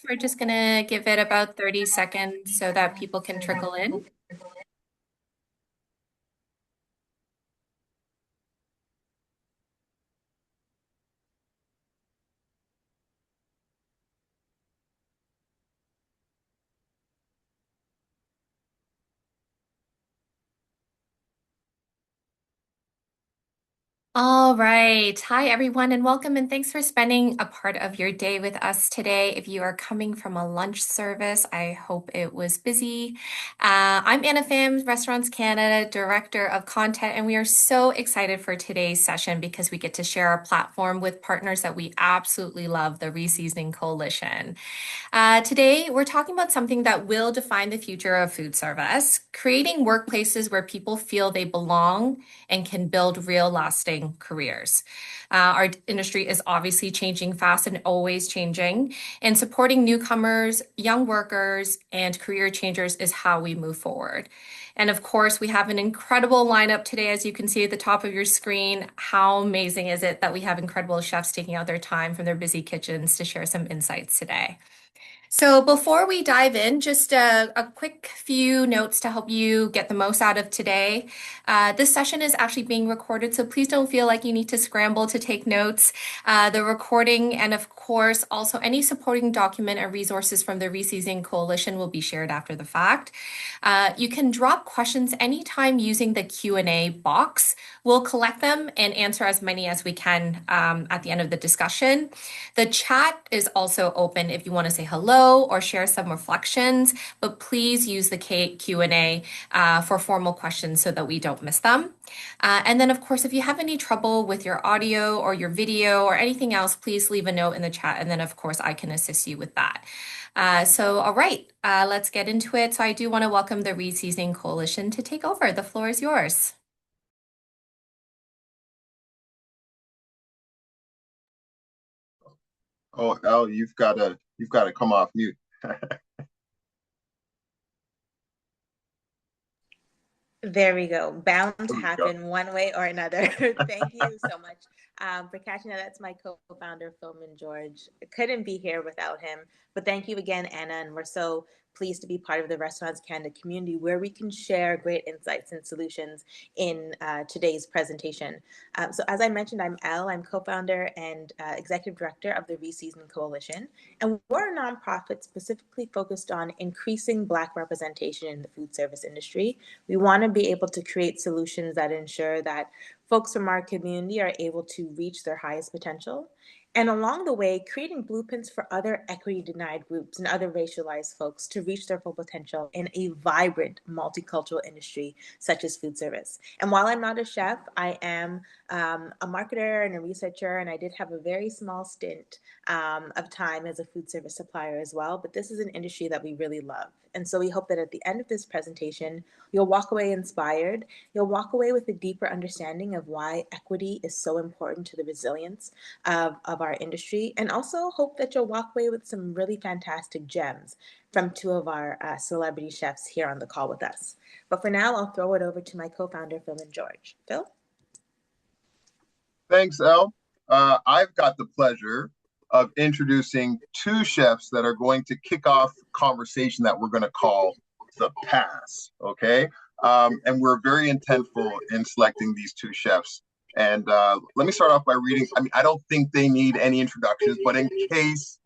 We're just going to give it about 30 seconds so that people can trickle in. All right. Hi, everyone, and welcome. And thanks for spending a part of your day with us today. If you are coming from a lunch service, I hope it was busy. I'm Anna Pham, Restaurants Canada Director of Content, and we are so excited for today's session because we get to share our platform with partners that we absolutely love, the Reseasoning Coalition. Today, we're talking about something that will define the future of food service, creating workplaces where people feel they belong and can build real lasting careers. Our industry is obviously changing fast and always changing, and supporting newcomers, young workers, and career changers is how we move forward. And of course, we have an incredible lineup today, as you can see at the top of your screen. How amazing is it that we have incredible chefs taking out their time from their busy kitchens to share some insights today? So before we dive in, just a quick few notes to help you get the most out of today. This session is actually being recorded, so please don't feel like you need to scramble to take notes. The recording and of course also any supporting document or resources from the Reseasoning Coalition will be shared after the fact. You can drop questions anytime using the Q&A box. We'll collect them and answer as many as we can at the end of the discussion. The chat is also open if you want to say hello or share some reflections, but please use the Q&A for formal questions so that we don't miss them. And then, of course, if you have any trouble with your audio or your video or anything else, please leave a note in the chat. And then, of course, I can assist you with that. All right, let's get into it. So I do want to welcome the Reseasoning Coalition to take over. The floor is yours. Oh, Elle, you've got to come off mute. There we go. Bound to There we go. happen one way or another. Thank you so much for catching that. That's my co-founder, Philman George. Couldn't be here without him. But thank you again, Anna. And we're so pleased to be part of the Restaurants Canada community where we can share great insights and solutions in today's presentation. So as I mentioned, I'm Elle. I'm co-founder and executive director of the Reseasoning Coalition. And we're a nonprofit specifically focused on increasing Black representation in the food service industry. We want to be able to create solutions that ensure that folks from our community are able to reach their highest potential. And along the way, creating blueprints for other equity denied groups and other racialized folks to reach their full potential in a vibrant multicultural industry such as food service. And while I'm not a chef, I am a marketer and a researcher, and I did have a very small stint of time as a food service supplier as well. But this is an industry that we really love. And so we hope that at the end of this presentation, you'll walk away inspired. You'll walk away with a deeper understanding of why equity is so important to the resilience of our industry. And also hope that you'll walk away with some really fantastic gems from two of our celebrity chefs here on the call with us. But for now, I'll throw it over to my co-founder, Phil and George. Phil? Thanks, Elle. I've got the pleasure of introducing two chefs that are going to kick off a conversation that we're going to call the pass, okay? And we're very intentful in selecting these two chefs. And let me start off by reading. I mean, I don't think they need any introductions, but in case,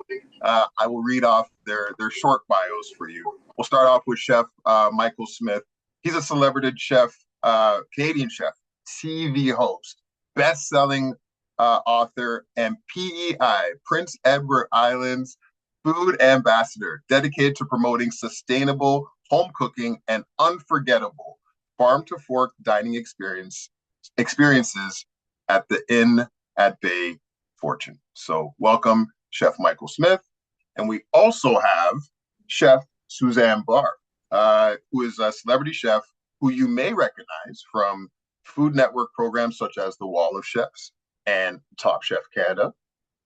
I will read off their short bios for you. We'll start off with Chef Michael Smith. He's a celebrated chef, Canadian chef, TV host, best-selling author, and PEI, Prince Edward Islands food ambassador, dedicated to promoting sustainable home cooking and unforgettable farm-to-fork dining experiences at the Inn at Bay Fortune. So welcome, Chef Michael Smith. And we also have Chef Suzanne Barr, who is a celebrity chef who you may recognize from Food Network programs such as The Wall of Chefs and Top Chef Canada,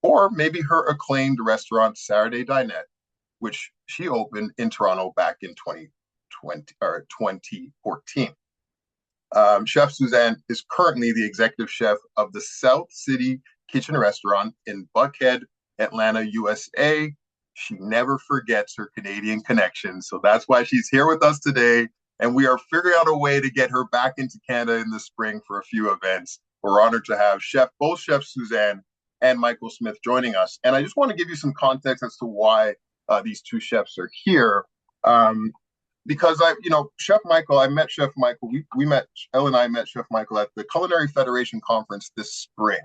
or maybe her acclaimed restaurant Saturday Dinette, which she opened in Toronto back in 2014. Chef Suzanne is currently the executive chef of the South City Kitchen Restaurant in Buckhead, Atlanta, USA. she never forgets her Canadian connection. So that's why she's here with us today. And we are figuring out a way to get her back into Canada in the spring for a few events. We're honored to have both Chef Suzanne and Michael Smith joining us. And I just want to give you some context as to why these two chefs are here. Because Chef Michael, I met Chef Michael. We met, Elle and I met Chef Michael at the Culinary Federation conference this spring.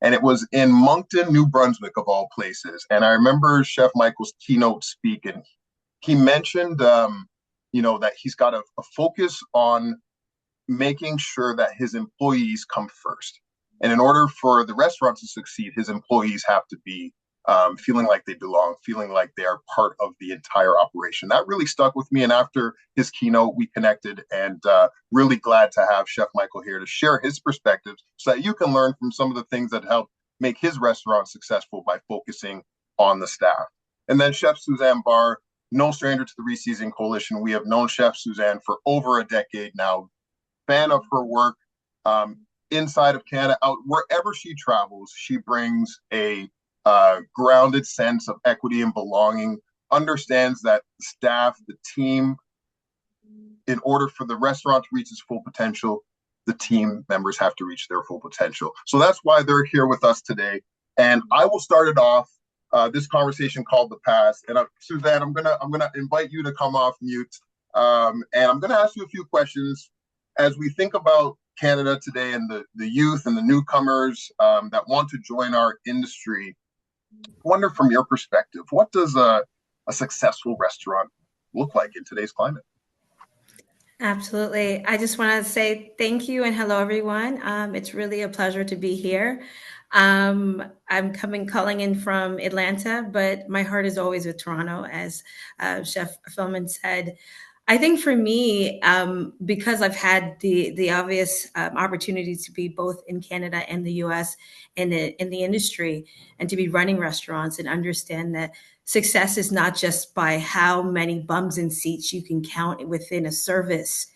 And it was in Moncton, New Brunswick, of all places. And I remember Chef Michael's keynote speak, and he mentioned, that he's got a focus on making sure that his employees come first. And in order for the restaurant to succeed, his employees have to be feeling like they belong, feeling like they are part of the entire operation. That really stuck with me. And after his keynote, we connected, and really glad to have Chef Michael here to share his perspectives so that you can learn from some of the things that help make his restaurant successful by focusing on the staff. And then Chef Suzanne Barr, no stranger to the Reseasoning Coalition. We have known Chef Suzanne for over a decade now, fan of her work inside of Canada, out wherever she travels. She brings a grounded sense of equity and belonging, understands that the staff, the team, in order for the restaurant to reach its full potential, the team members have to reach their full potential. So that's why they're here with us today. And I will start it off, this conversation called The Past. And Suzanne, I'm gonna invite you to come off mute, and I'm gonna ask you a few questions as we think about Canada today and the youth and the newcomers that want to join our industry. I wonder, from your perspective, what does a successful restaurant look like in today's climate? Absolutely. I just want to say thank you and hello, everyone. It's really a pleasure to be here. I'm calling in from Atlanta, but my heart is always with Toronto, as Chef Philman said. I think for me, because I've had the obvious opportunity to be both in Canada and the U.S. in the industry, and to be running restaurants and understand that success is not just by how many bums and seats you can count within a service.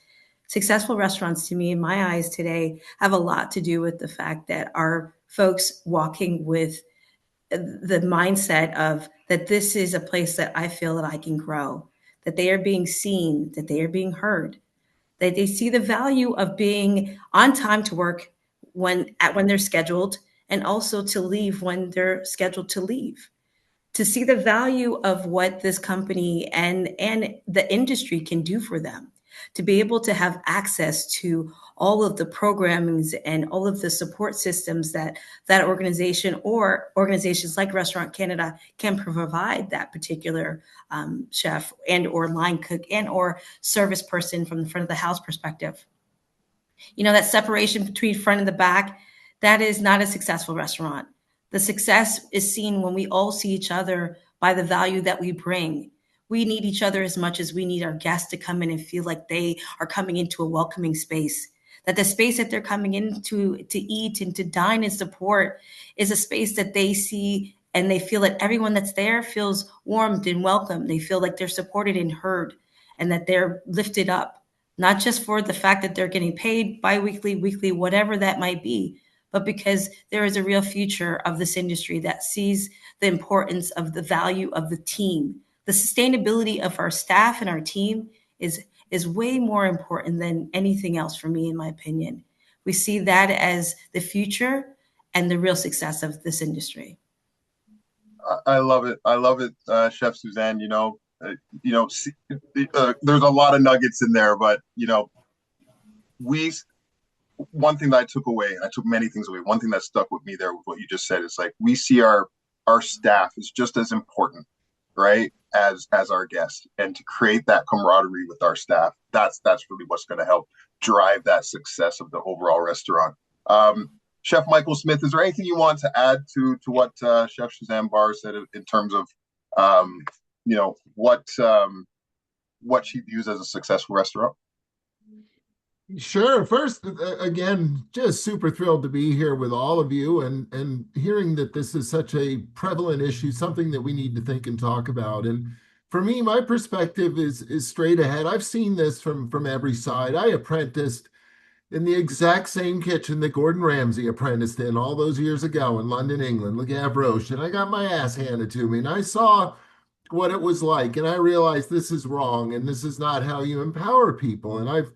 Successful restaurants, to me, in my eyes today, have a lot to do with the fact that our folks walking with the mindset of that this is a place that I feel that I can grow, that they are being seen, that they are being heard, that they see the value of being on time to work when they're scheduled, and also to leave when they're scheduled to leave. To see the value of what this company and the industry can do for them, to be able to have access to all of the programmings and all of the support systems that organization or organizations like Restaurant Canada can provide that particular chef and or line cook and or service person from the front of the house perspective. That separation between front and the back, that is not a successful restaurant. The success is seen when we all see each other by the value that we bring. We need each other as much as we need our guests to come in and feel like they are coming into a welcoming space. That the space that they're coming into to eat and to dine and support is a space that they see and they feel that everyone that's there feels warmed and welcome. They feel like they're supported and heard, and that they're lifted up, not just for the fact that they're getting paid biweekly, weekly, whatever that might be, but because there is a real future of this industry that sees the importance of the value of the team. The sustainability of our staff and our team is way more important than anything else for me, in my opinion. We see that as the future and the real success of this industry. I love it. I love it, Chef Suzanne. There's a lot of nuggets in there, but one thing that I took away, I took many things away. One thing that stuck with me there with what you just said is, like, we see our staff is just as important, right, as our guests, and to create that camaraderie with our staff, that's really what's going to help drive that success of the overall restaurant. Chef Michael Smith, is there anything you want to add to what Chef Suzanne Barr said in terms of what she views as a successful restaurant? Sure. First, again, just super thrilled to be here with all of you, and hearing that this is such a prevalent issue, something that we need to think and talk about. And for me, my perspective is straight ahead. I've seen this from every side. I apprenticed in the exact same kitchen that Gordon Ramsay apprenticed in all those years ago in London, England, Le Gavroche, and I got my ass handed to me. And I saw what it was like, and I realized this is wrong, and this is not how you empower people. And I've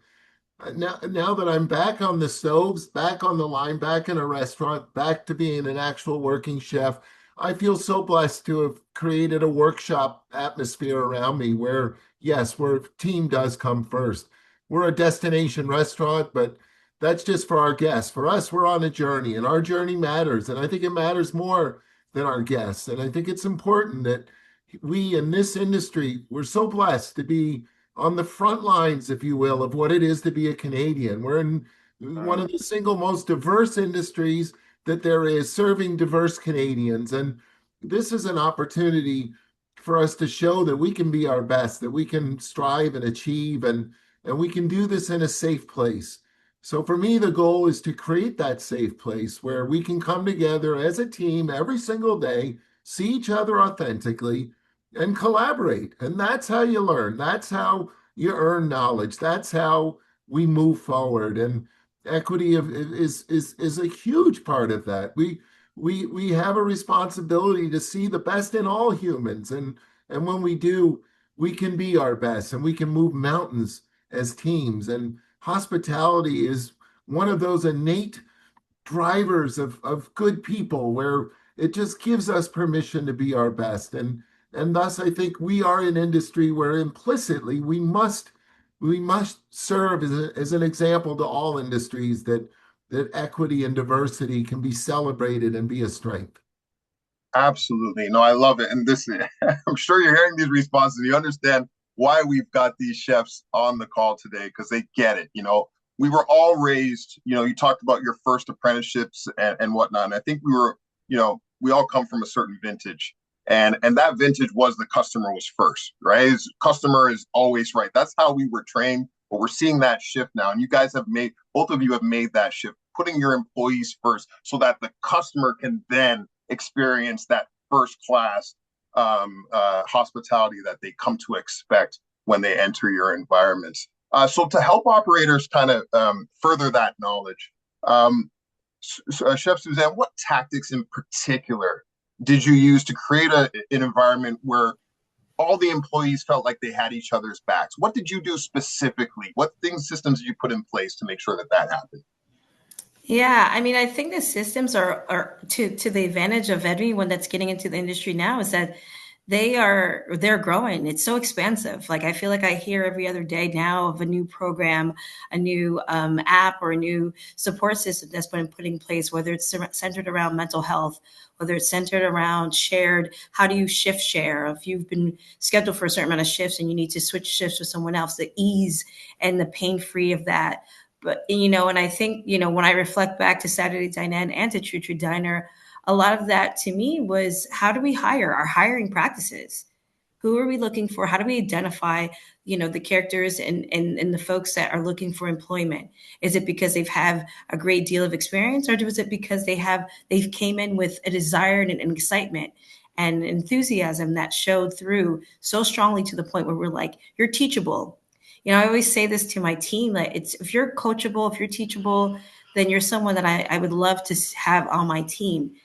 now that I'm back on the stoves, back on the line, back in a restaurant, back to being an actual working chef, I feel so blessed to have created a workshop atmosphere around me where, yes, where team does come first. We're a destination restaurant, but that's just for our guests. For us, we're on a journey, and our journey matters. And I think it matters more than our guests. And I think it's important that we in this industry, we're so blessed to be on the front lines, if you will, of what it is to be a Canadian. We're in one of the single most diverse industries that there is, serving diverse Canadians. And this is an opportunity for us to show that we can be our best, that we can strive and achieve, and we can do this in a safe place. So for me, the goal is to create that safe place where we can come together as a team every single day, see each other authentically, and collaborate. And that's how you learn. That's how you earn knowledge. That's how we move forward. And equity is a huge part of that. We have a responsibility to see the best in all humans. And when we do, we can be our best and we can move mountains as teams. And hospitality is one of those innate drivers of good people where it just gives us permission to be our best. And thus I think we are an industry where implicitly we must serve as an example to all industries that equity and diversity can be celebrated and be a strength. Absolutely. No, I love it. And this, I'm sure you're hearing these responses. You understand why we've got these chefs on the call today because they get it. We were all raised, you talked about your first apprenticeships and whatnot. And I think we all come from a certain vintage. And that vintage was the customer was first, right? Customer is always right. That's how we were trained, but we're seeing that shift now. And both of you have made that shift, putting your employees first so that the customer can then experience that first class hospitality that they come to expect when they enter your environments. So to help operators kind of further that knowledge, Chef Suzanne, what tactics in particular did you use to create an environment where all the employees felt like they had each other's backs? What did you do specifically? What systems did you put in place to make sure that happened? Yeah, I mean, I think the systems are to the advantage of everyone that's getting into the industry now is that they're growing. It's so expansive. Like I feel like I hear every other day now of a new program, a new app, or a new support system that's been put in place. Whether it's centered around mental health, whether it's centered around shared. How do you shift share? If you've been scheduled for a certain amount of shifts and you need to switch shifts with someone else, the ease and the pain free of that. But and I think when I reflect back to Saturday Dine In and to True True Diner, a lot of that to me was how do we hire our hiring practices? Who are we looking for? How do we identify, the characters and the folks that are looking for employment? Is it because they've had a great deal of experience, or is it because they've came in with a desire and an excitement and enthusiasm that showed through so strongly to the point where we're like, you're teachable. I always say this to my team that if you're coachable, if you're teachable, then you're someone that I would love to have on my team.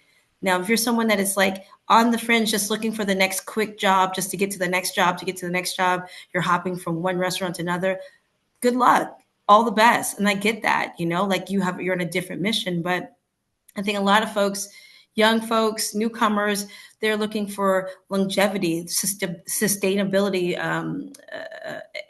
Now, if you're someone that is like on the fringe, just looking for the next quick job, just to get to the next job, you're hopping from one restaurant to another. Good luck, all the best. And I get that, like you're on a different mission. But I think a lot of folks, young folks, newcomers, they're looking for longevity, sustainability,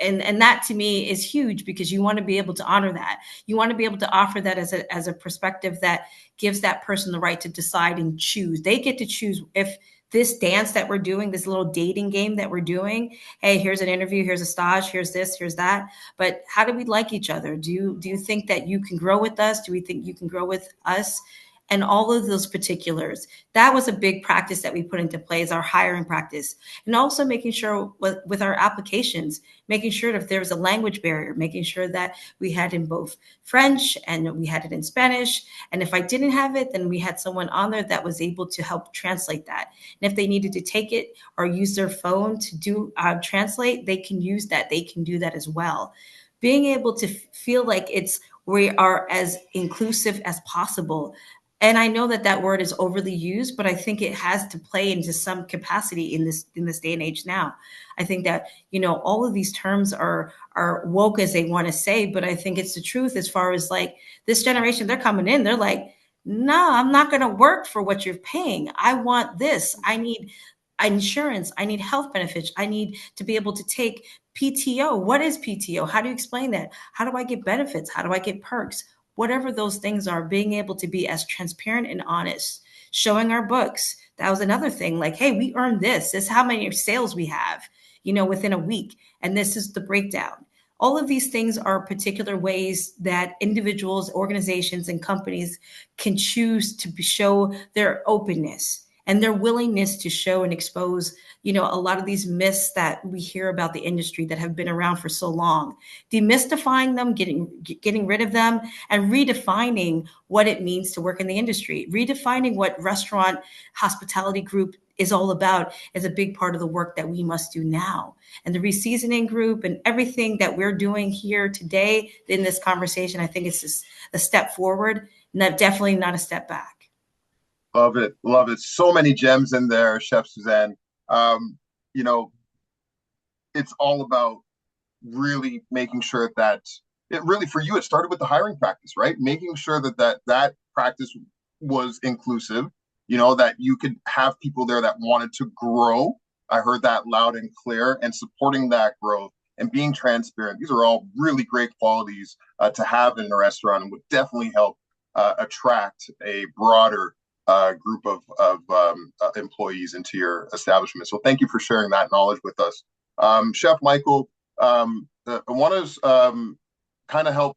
and that to me is huge because you want to be able to honor that. You want to be able to offer that as a perspective that gives that person the right to decide and choose. They get to choose if this dance that we're doing, this little dating game that we're doing, hey, here's an interview, here's a stage, here's this, here's that. But how do we like each other? Do you think that you can grow with us? Do we think you can grow with us? And all of those particulars. That was a big practice that we put into play as our hiring practice. And also making sure with our applications, making sure that if there was a language barrier, making sure that we had in both French and we had it in Spanish. And if I didn't have it, then we had someone on there that was able to help translate that. And if they needed to take it or use their phone to do translate, they can use that. They can do that as well. Being able to feel like we are as inclusive as possible. And I know that that word is overly used, but I think it has to play into some capacity in this day and age now. I think that, you know, all of these terms are woke as they want to say, but I think it's the truth as far as like this generation, they're coming in, they're like, no, I'm not going to work for what you're paying. I want this. I need insurance. I need health benefits. I need to be able to take PTO. What is PTO? How do you explain that? How do I get benefits? How do I get perks? Whatever those things are, being able to be as transparent and honest, showing our books. That was another thing. Like, hey, we earned this. This is how many sales we have, you know, within a week. And this is the breakdown. All of these things are particular ways that individuals, organizations, and companies can choose to show their openness and their willingness to show and expose, you know, a lot of these myths that we hear about the industry that have been around for so long, demystifying them, getting rid of them, and redefining what it means to work in the industry, redefining what restaurant hospitality group is all about is a big part of the work that we must do now. And the reseasoning group and everything that we're doing here today in this conversation, I think it's just a step forward, definitely not a step back. Love it. Love it. So many gems in there, Chef Suzanne. You know, it's all about really making sure that it really, for you, it started with the hiring practice, right? Making sure that practice was inclusive, you know, that you could have people there that wanted to grow. I heard that loud and clear, and supporting that growth and being transparent. These are all really great qualities to have in a restaurant, and would definitely help attract a broader group of employees into your establishment. So thank you for sharing that knowledge with us. Chef Michael, I want to kind of help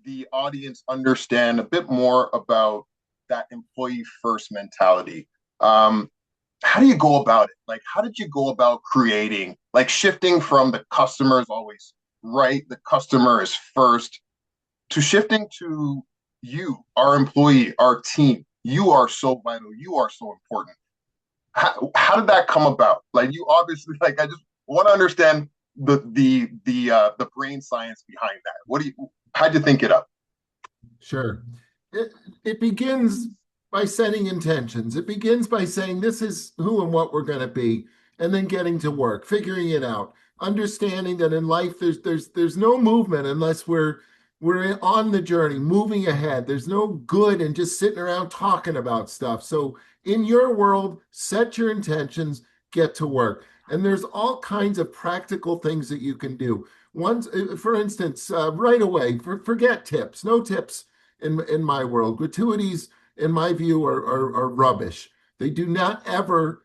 the audience understand a bit more about that employee first mentality. How do you go about it? Like, how did you go about creating, like shifting from the customer is always right, the customer is first, to shifting to you, our employee, our team? You are so vital. You are so important. How did that come about? Like, you obviously, like, I just want to understand the brain science behind that. How'd you think it up? Sure. It begins by setting intentions. It begins by saying this is who and what we're going to be, and then getting to work, figuring it out, understanding that in life there's no movement unless we're on the journey, moving ahead. There's no good in just sitting around talking about stuff. So in your world, set your intentions, get to work. And there's all kinds of practical things that you can do. One, for instance, right away, forget tips. No tips in my world. Gratuities, in my view, are rubbish. They do not ever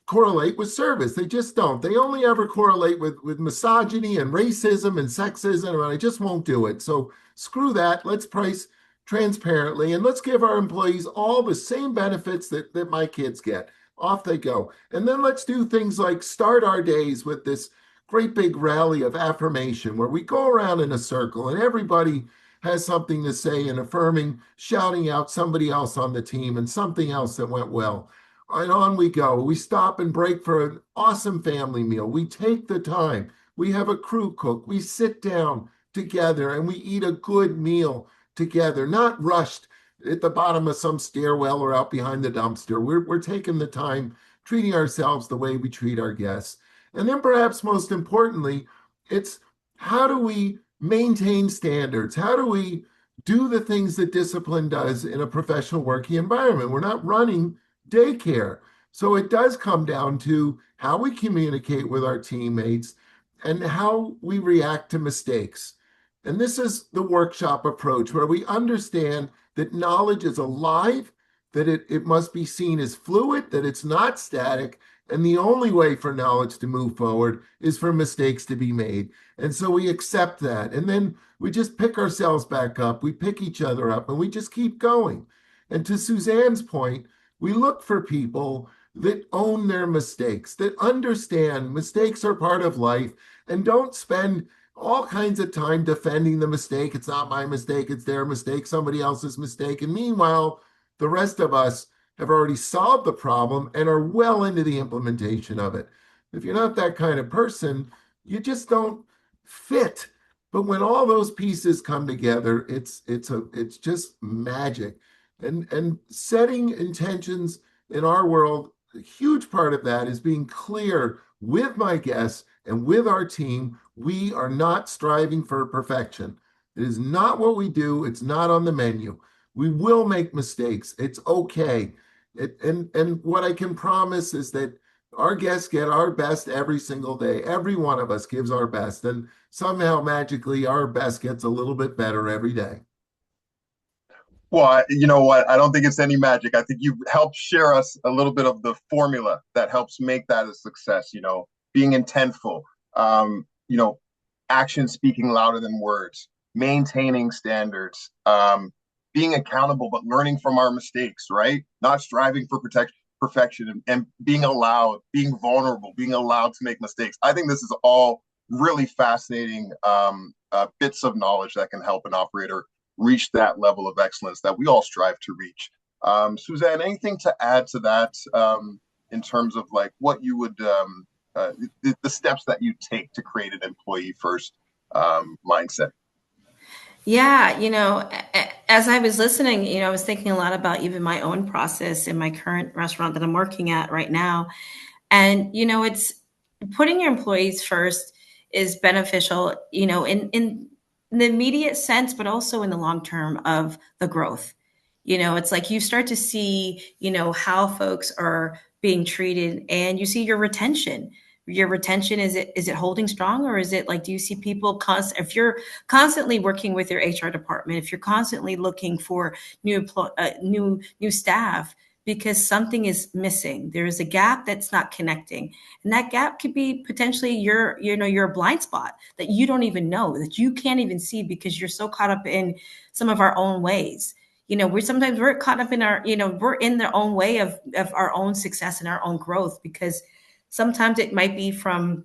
correlate with service. They just don't. They only ever correlate with misogyny and racism and sexism, and I just won't do it. So screw that. Let's price transparently, and let's give our employees all the same benefits that my kids get. Off they go. And then let's do things like start our days with this great big rally of affirmation where we go around in a circle and everybody has something to say and affirming, shouting out somebody else on the team and something else that went well. And on we go. We stop and break for an awesome family meal. We take the time. We have a crew cook. We sit down together and we eat a good meal together, not rushed at the bottom of some stairwell or out behind the dumpster. We're taking the time, treating ourselves the way we treat our guests. And then perhaps most importantly, it's how do we maintain standards? How do we do the things that discipline does in a professional working environment? We're not running daycare. So it does come down to how we communicate with our teammates and how we react to mistakes. And this is the workshop approach where we understand that knowledge is alive, that it must be seen as fluid, that it's not static. And the only way for knowledge to move forward is for mistakes to be made. And so we accept that. And then we just pick ourselves back up. We pick each other up and we just keep going. And to Suzanne's point, we look for people that own their mistakes, that understand mistakes are part of life, and don't spend all kinds of time defending the mistake. It's not my mistake, it's their mistake, somebody else's mistake. And meanwhile, the rest of us have already solved the problem and are well into the implementation of it. If you're not that kind of person, you just don't fit But when all those pieces come together, it's just magic. And setting intentions in our world, a huge part of that is being clear with my guests and with our team. We are not striving for perfection. It is not what we do. It's not on the menu. We will make mistakes. It's okay. And what I can promise is that our guests get our best every single day. Every one of us gives our best. And somehow magically our best gets a little bit better every day. Well, you know what? I don't think it's any magic. I think you've helped share us a little bit of the formula that helps make that a success. Being intentful, action speaking louder than words, maintaining standards, being accountable, but learning from our mistakes, right? Not striving for perfection, and being allowed, being vulnerable, being allowed to make mistakes. I think this is all really fascinating bits of knowledge that can help an operator reach that level of excellence that we all strive to reach. Suzanne, anything to add to that in terms of like what you would, the steps that you take to create an employee first mindset? Yeah, as I was listening, I was thinking a lot about even my own process in my current restaurant that I'm working at right now. And, it's putting your employees first is beneficial, in the immediate sense, but also in the long term of the growth. It's like you start to see, how folks are being treated, and you see your retention. Your retention, is it holding strong, or is it like, do you see people if you're constantly working with your HR department, if you're constantly looking for new staff, because something is missing. There is a gap that's not connecting. And that gap could be potentially your blind spot that you don't even know, that you can't even see because you're so caught up in some of our own ways. We're caught up in we're in their own way of our own success and our own growth, because sometimes it might be from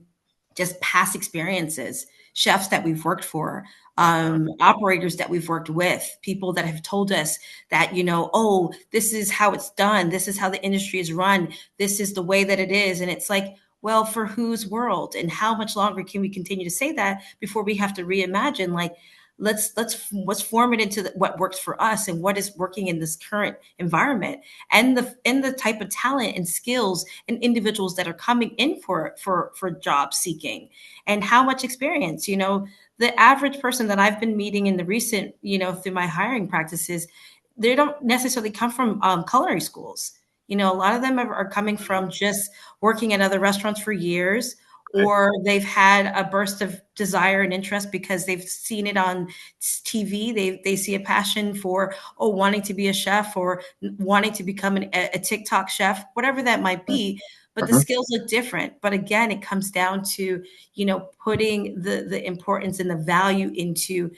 just past experiences, chefs that we've worked for, operators that we've worked with, people that have told us that, oh, this is how it's done. This is how the industry is run. This is the way that it is. And it's like, well, for whose world? And how much longer can we continue to say that before we have to reimagine, like, let's form it into what works for us and what is working in this current environment, and the type of talent and skills and individuals that are coming in for job seeking, and how much experience. The average person that I've been meeting in the recent, through my hiring practices, they don't necessarily come from culinary schools. A lot of them are coming from just working at other restaurants for years, or they've had a burst of desire and interest because they've seen it on TV. They see a passion for, wanting to be a chef, or wanting to become a TikTok chef, whatever that might be. But the skills look different. But again, it comes down to, putting the importance and the value into,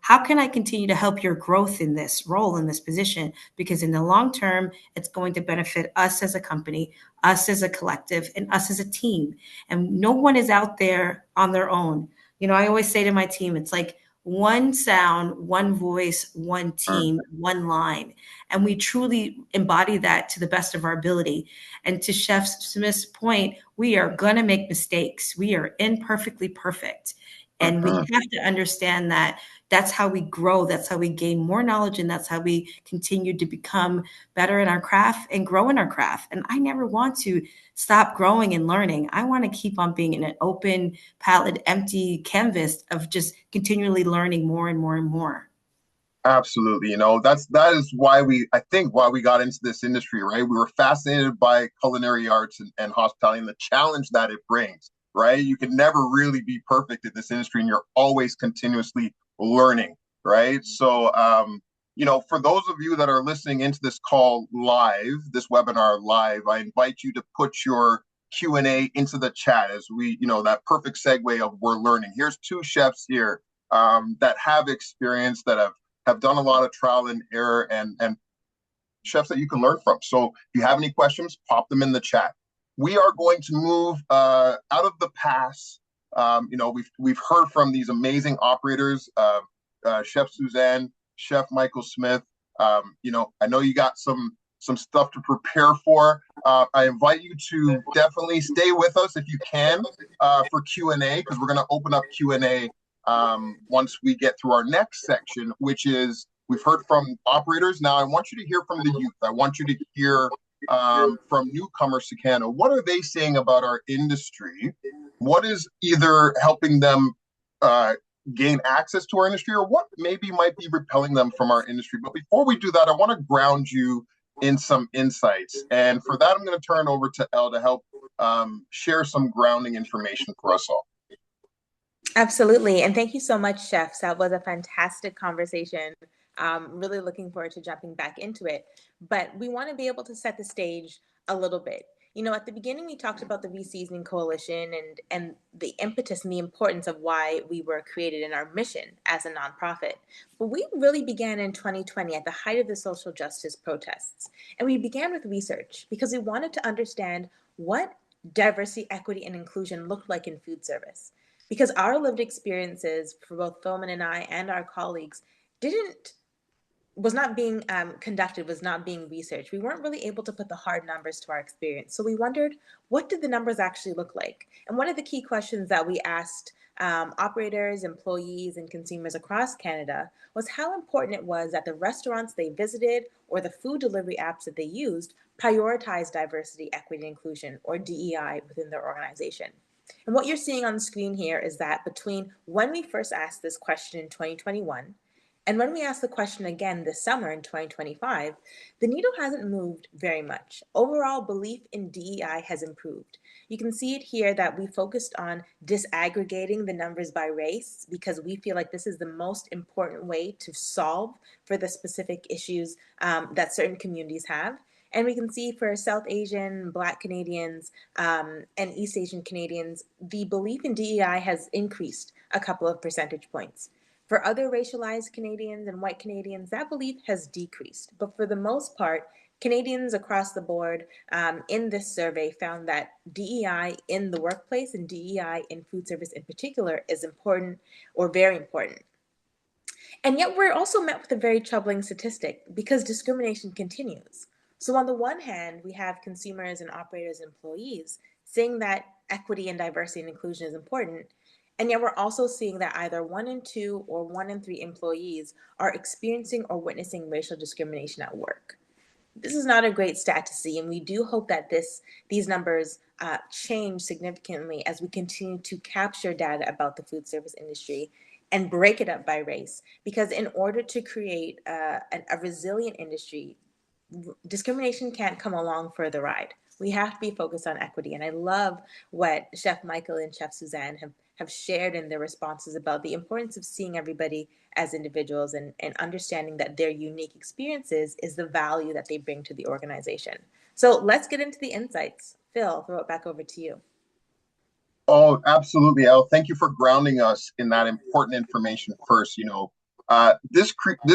how can I continue to help your growth in this role, in this position? Because in the long term, it's going to benefit us as a company, us as a collective, and us as a team. And no one is out there on their own. I always say to my team, it's like one sound, one voice, one team, one line. And we truly embody that to the best of our ability. And to Chef Smith's point, we are going to make mistakes. We are imperfectly perfect. And we have to understand that that's how we grow. That's how we gain more knowledge. And that's how we continue to become better in our craft and grow in our craft. And I never want to stop growing and learning. I want to keep on being in an open palette, empty canvas of just continually learning more and more and more. Absolutely. That is why we got into this industry, right? We were fascinated by culinary arts and hospitality and the challenge that it brings, right? You can never really be perfect in this industry, and you're always continuously learning, right? So, for those of you that are listening into this call live, this webinar live, I invite you to put your Q&A into the chat as we, that perfect segue of we're learning. Here's two chefs here that have experience, that have done a lot of trial and error, and chefs that you can learn from. So if you have any questions, pop them in the chat. We are going to move out of the pass. We've heard from these amazing operators, Chef Suzanne, Chef Michael Smith. I know you got some stuff to prepare for. I invite you to definitely stay with us if you can for Q&A, because we're going to open up Q&A once we get through our next section, which is we've heard from operators. Now I want you to hear from the youth. I want you to hear from newcomers to Canada. What are they saying about our industry? What is either helping them gain access to our industry, or what maybe might be repelling them from our industry? But before we do that, I want to ground you in some insights. And for that, I'm going to turn over to Elle to help share some grounding information for us all. Absolutely. And thank you so much, chefs. That was a fantastic conversation. Really looking forward to jumping back into it. But we want to be able to set the stage a little bit. You know, at the beginning, we talked about the Reseasoning Coalition and the impetus and the importance of why we were created in our mission as a nonprofit. But we really began in 2020 at the height of the social justice protests. And we began with research because we wanted to understand what diversity, equity, and inclusion looked like in food service. Because our lived experiences for both Philman and I and our colleagues was not being conducted, was not being researched. We weren't really able to put the hard numbers to our experience. So we wondered, what did the numbers actually look like? And one of the key questions that we asked operators, employees, and consumers across Canada was how important it was that the restaurants they visited or the food delivery apps that they used prioritize diversity, equity, and inclusion, or DEI, within their organization. And what you're seeing on the screen here is that between when we first asked this question in 2021 and when we asked the question again this summer in 2025, the needle hasn't moved very much. Overall, belief in DEI has improved. You can see it here that we focused on disaggregating the numbers by race because we feel like this is the most important way to solve for the specific issues that certain communities have. And we can see for South Asian, Black Canadians, and East Asian Canadians, the belief in DEI has increased a couple of percentage points. For other racialized Canadians and white Canadians, that belief has decreased. But for the most part, Canadians across the board in this survey found that DEI in the workplace and DEI in food service in particular is important or very important. And yet we're also met with a very troubling statistic because discrimination continues. So on the one hand, we have consumers and operators and employees saying that equity and diversity and inclusion is important. And yet we're also seeing that either 1 in 2 or 1 in 3 employees are experiencing or witnessing racial discrimination at work. This is not a great stat to see, and we do hope that these numbers change significantly as we continue to capture data about the food service industry and break it up by race. Because in order to create a resilient industry, discrimination can't come along for the ride. We have to be focused on equity. And I love what Chef Michael and Chef Suzanne have shared in their responses about the importance of seeing everybody as individuals and understanding that their unique experiences is the value that they bring to the organization. So let's get into the insights. Phil, throw it back over to you. Oh, absolutely, Elle. Thank you for grounding us in that important information first. You know, this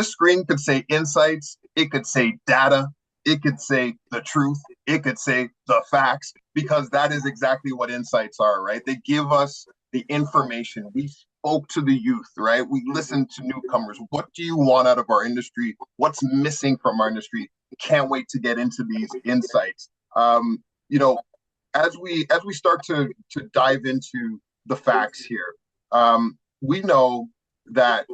screen could say insights, it could say data, it could say the truth, it could say the facts, because that is exactly what insights are, right? They give us the information. We spoke to the youth, right? We listened to newcomers. What do you want out of our industry? What's missing from our industry? Can't wait to get into these insights. You know, as we start to dive into the facts here, we know that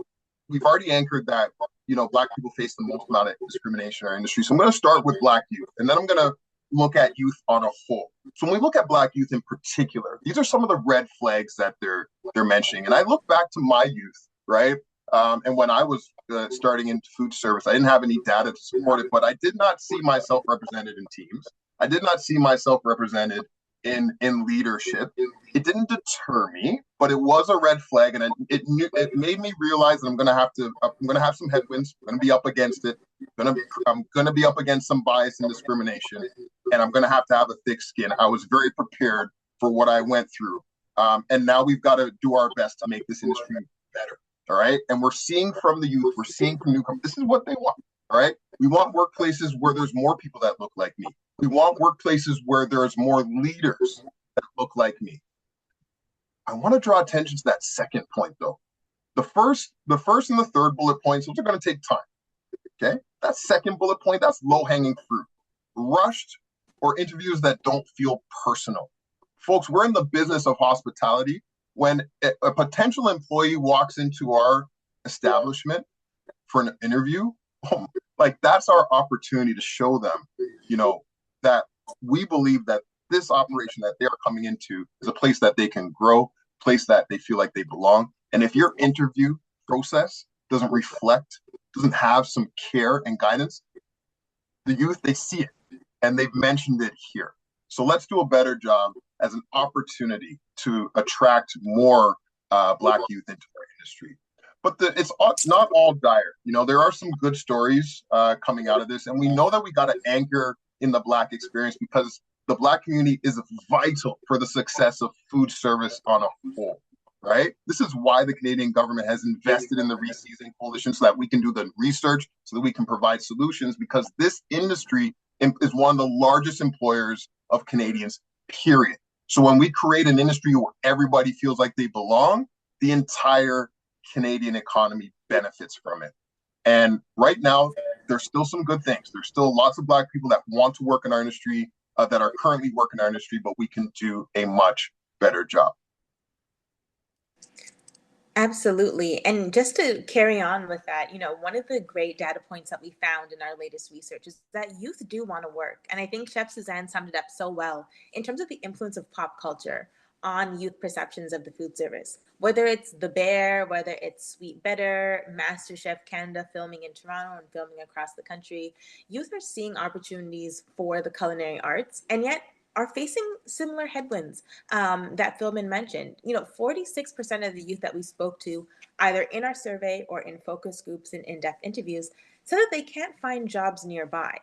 we've already anchored that, you know, Black people face the most amount of discrimination in our industry. So I'm going to start with Black youth, and then I'm going to look at youth on a whole. So when we look at Black youth in particular, these are some of the red flags that they're mentioning. And I look back to my youth, right? And when I was starting into food service, I didn't have any data to support it, but I did not see myself represented in teams. I did not see myself represented in leadership. It didn't deter me, but it was a red flag, and it made me realize that I'm gonna have some headwinds. I'm gonna be up against it. I'm gonna be up against some bias and discrimination, and I'm gonna have a thick skin. I was very prepared for what I went through, and now we've got to do our best to make this industry better. All right, and we're seeing from the youth, we're seeing from newcomers, this is what they want. All right, we want workplaces where there's more people that look like me. We want workplaces where there's more leaders that look like me. I want to draw attention to that second point, though. The first and the third bullet points, those are going to take time. Okay, that second bullet point, that's low-hanging fruit. Rushed or interviews that don't feel personal. Folks, we're in the business of hospitality. when a potential employee walks into our establishment for an interview, like that's our opportunity to show them, that we believe that this operation that they are coming into is a place that they can grow, place that they feel like they belong. And if your interview process doesn't have some care and guidance, the youth, they see it and they've mentioned it here. So let's do a better job as an opportunity to attract more Black youth into our industry. But it's not all dire. There are some good stories coming out of this, and we know that we got to anchor in the Black experience because the Black community is vital for the success of food service on a whole, right? This is why the Canadian government has invested in the Reseasoning Coalition so that we can do the research, so that we can provide solutions, because this industry is one of the largest employers of Canadians, period. So when we create an industry where everybody feels like they belong, the entire Canadian economy benefits from it. And right now, there's still some good things. There's still lots of Black people that want to work in our industry, that are currently working in our industry, but we can do a much better job. Absolutely. And just to carry on with that, one of the great data points that we found in our latest research is that youth do want to work. And I think Chef Suzanne summed it up so well in terms of the influence of pop culture on youth perceptions of the food service. Whether it's The Bear, whether it's Sweet Better, MasterChef Canada filming in Toronto and filming across the country, youth are seeing opportunities for the culinary arts, and yet are facing similar headwinds that Philman mentioned. 46% of the youth that we spoke to, either in our survey or in focus groups and in-depth interviews, said that they can't find jobs nearby.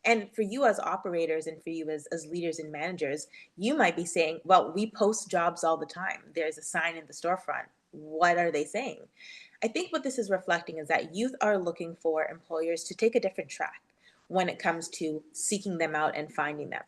And for you as operators and for you as leaders and managers, you might be saying, well, we post jobs all the time. There's a sign in the storefront. What are they saying? I think what this is reflecting is that youth are looking for employers to take a different track when it comes to seeking them out and finding them.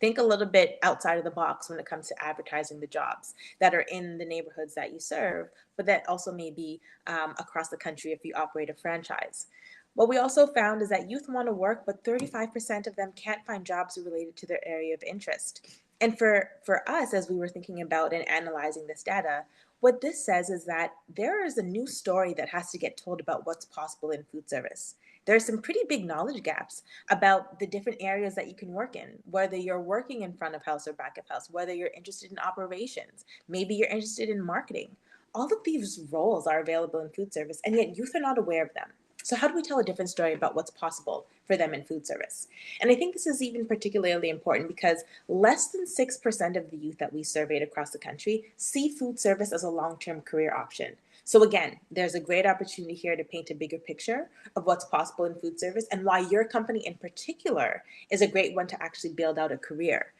Think a little bit outside of the box when it comes to advertising the jobs that are in the neighborhoods that you serve, but that also may be across the country if you operate a franchise. What we also found is that youth want to work, but 35% of them can't find jobs related to their area of interest. And for us, as we were thinking about and analyzing this data, what this says is that there is a new story that has to get told about what's possible in food service. There are some pretty big knowledge gaps about the different areas that you can work in, whether you're working in front of house or back of house, whether you're interested in operations, maybe you're interested in marketing. All of these roles are available in food service, and yet youth are not aware of them. So how do we tell a different story about what's possible for them in food service? And I think this is even particularly important because less than 6% of the youth that we surveyed across the country see food service as a long-term career option. So again, there's a great opportunity here to paint a bigger picture of what's possible in food service and why your company in particular is a great one to actually build out a career.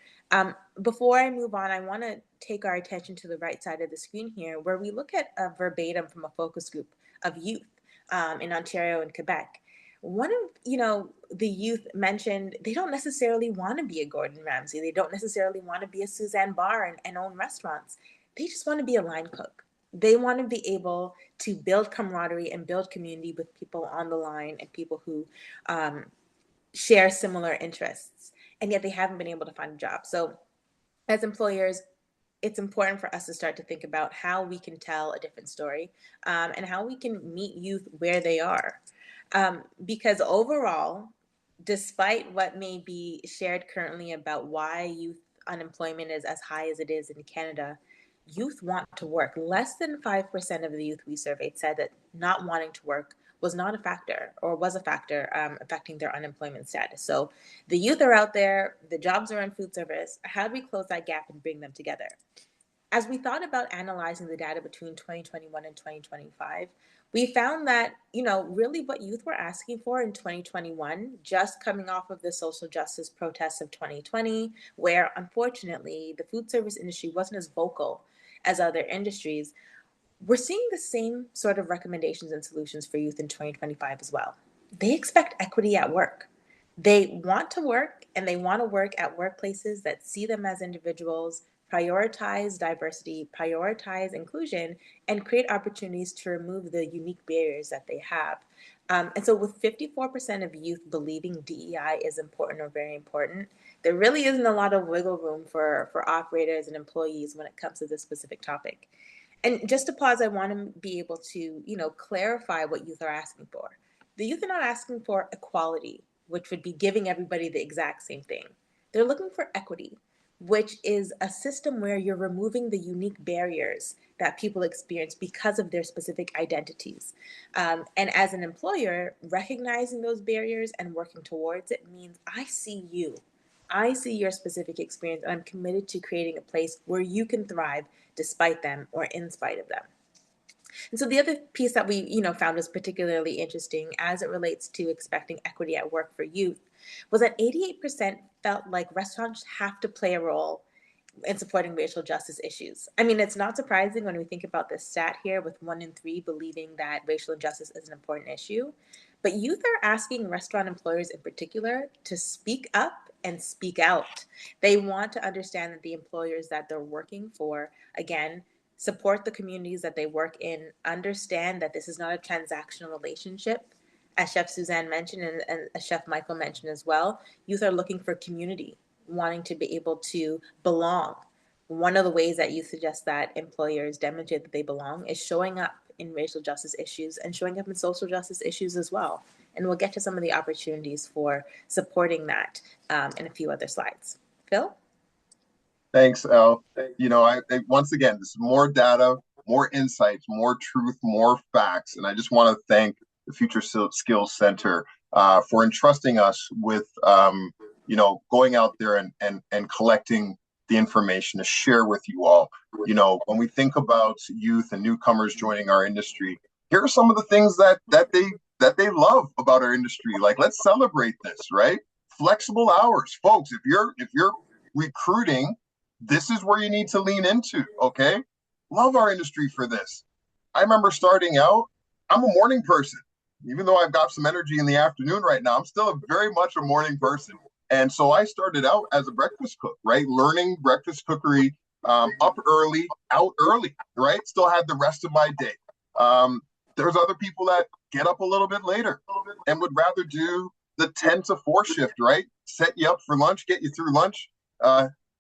Before I move on, I want to take our attention to the right side of the screen here, where we look at a verbatim from a focus group of youth in Ontario and Quebec. One of, the youth mentioned they don't necessarily want to be a Gordon Ramsay. They don't necessarily want to be a Suzanne Barr and own restaurants. They just want to be a line cook. They want to be able to build camaraderie and build community with people on the line and people who share similar interests. And yet they haven't been able to find a job. So as employers, it's important for us to start to think about how we can tell a different story and how we can meet youth where they are. Because overall, despite what may be shared currently about why youth unemployment is as high as it is in Canada, youth want to work. Less than 5% of the youth we surveyed said that not wanting to work was not a factor or was a factor affecting their unemployment status. So the youth are out there, the jobs are in food service. How do we close that gap and bring them together? As we thought about analyzing the data between 2021 and 2025, we found that, really what youth were asking for in 2021, just coming off of the social justice protests of 2020, where unfortunately the food service industry wasn't as vocal as other industries, we're seeing the same sort of recommendations and solutions for youth in 2025 as well. They expect equity at work. They want to work, and they want to work at workplaces that see them as individuals, prioritize diversity, prioritize inclusion, and create opportunities to remove the unique barriers that they have. And so with 54% of youth believing DEI is important or very important, there really isn't a lot of wiggle room for operators and employees when it comes to this specific topic. And just to pause, I want to be able to, clarify what youth are asking for. The youth are not asking for equality, which would be giving everybody the exact same thing. They're looking for equity, which is a system where you're removing the unique barriers that people experience because of their specific identities. And as an employer, recognizing those barriers and working towards it means I see you. I see your specific experience, and I'm committed to creating a place where you can thrive despite them or in spite of them. And so the other piece that we, found was particularly interesting as it relates to expecting equity at work for youth was that 88% felt like restaurants have to play a role in supporting racial justice issues. I mean, it's not surprising when we think about this stat here with 1 in 3 believing that racial injustice is an important issue. But youth are asking restaurant employers in particular to speak up and speak out. They want to understand that the employers that they're working for, again, support the communities that they work in, understand that this is not a transactional relationship. As Chef Suzanne mentioned and as Chef Michael mentioned as well, youth are looking for community, wanting to be able to belong. One of the ways that you suggest that employers demonstrate that they belong is showing up in racial justice issues and showing up in social justice issues as well. And we'll get to some of the opportunities for supporting that in a few other slides. Phil? Thanks, Elle. Once again, this is more data, more insights, more truth, more facts. And I just want to thank the Future Skills Center for entrusting us with, going out there and collecting the information to share with you all. When we think about youth and newcomers joining our industry, here are some of the things that they love about our industry. Like, let's celebrate this, right? Flexible hours, folks. If you're recruiting, this is where you need to lean into. Okay, love our industry for this. I remember starting out. I'm a morning person, even though I've got some energy in the afternoon right now. I'm still very much a morning person. And so I started out as a breakfast cook, right? Learning breakfast cookery, up early, out early, right? Still had the rest of my day. There's other people that get up a little bit later and would rather do the 10 to 4 shift, right? Set you up for lunch, get you through lunch,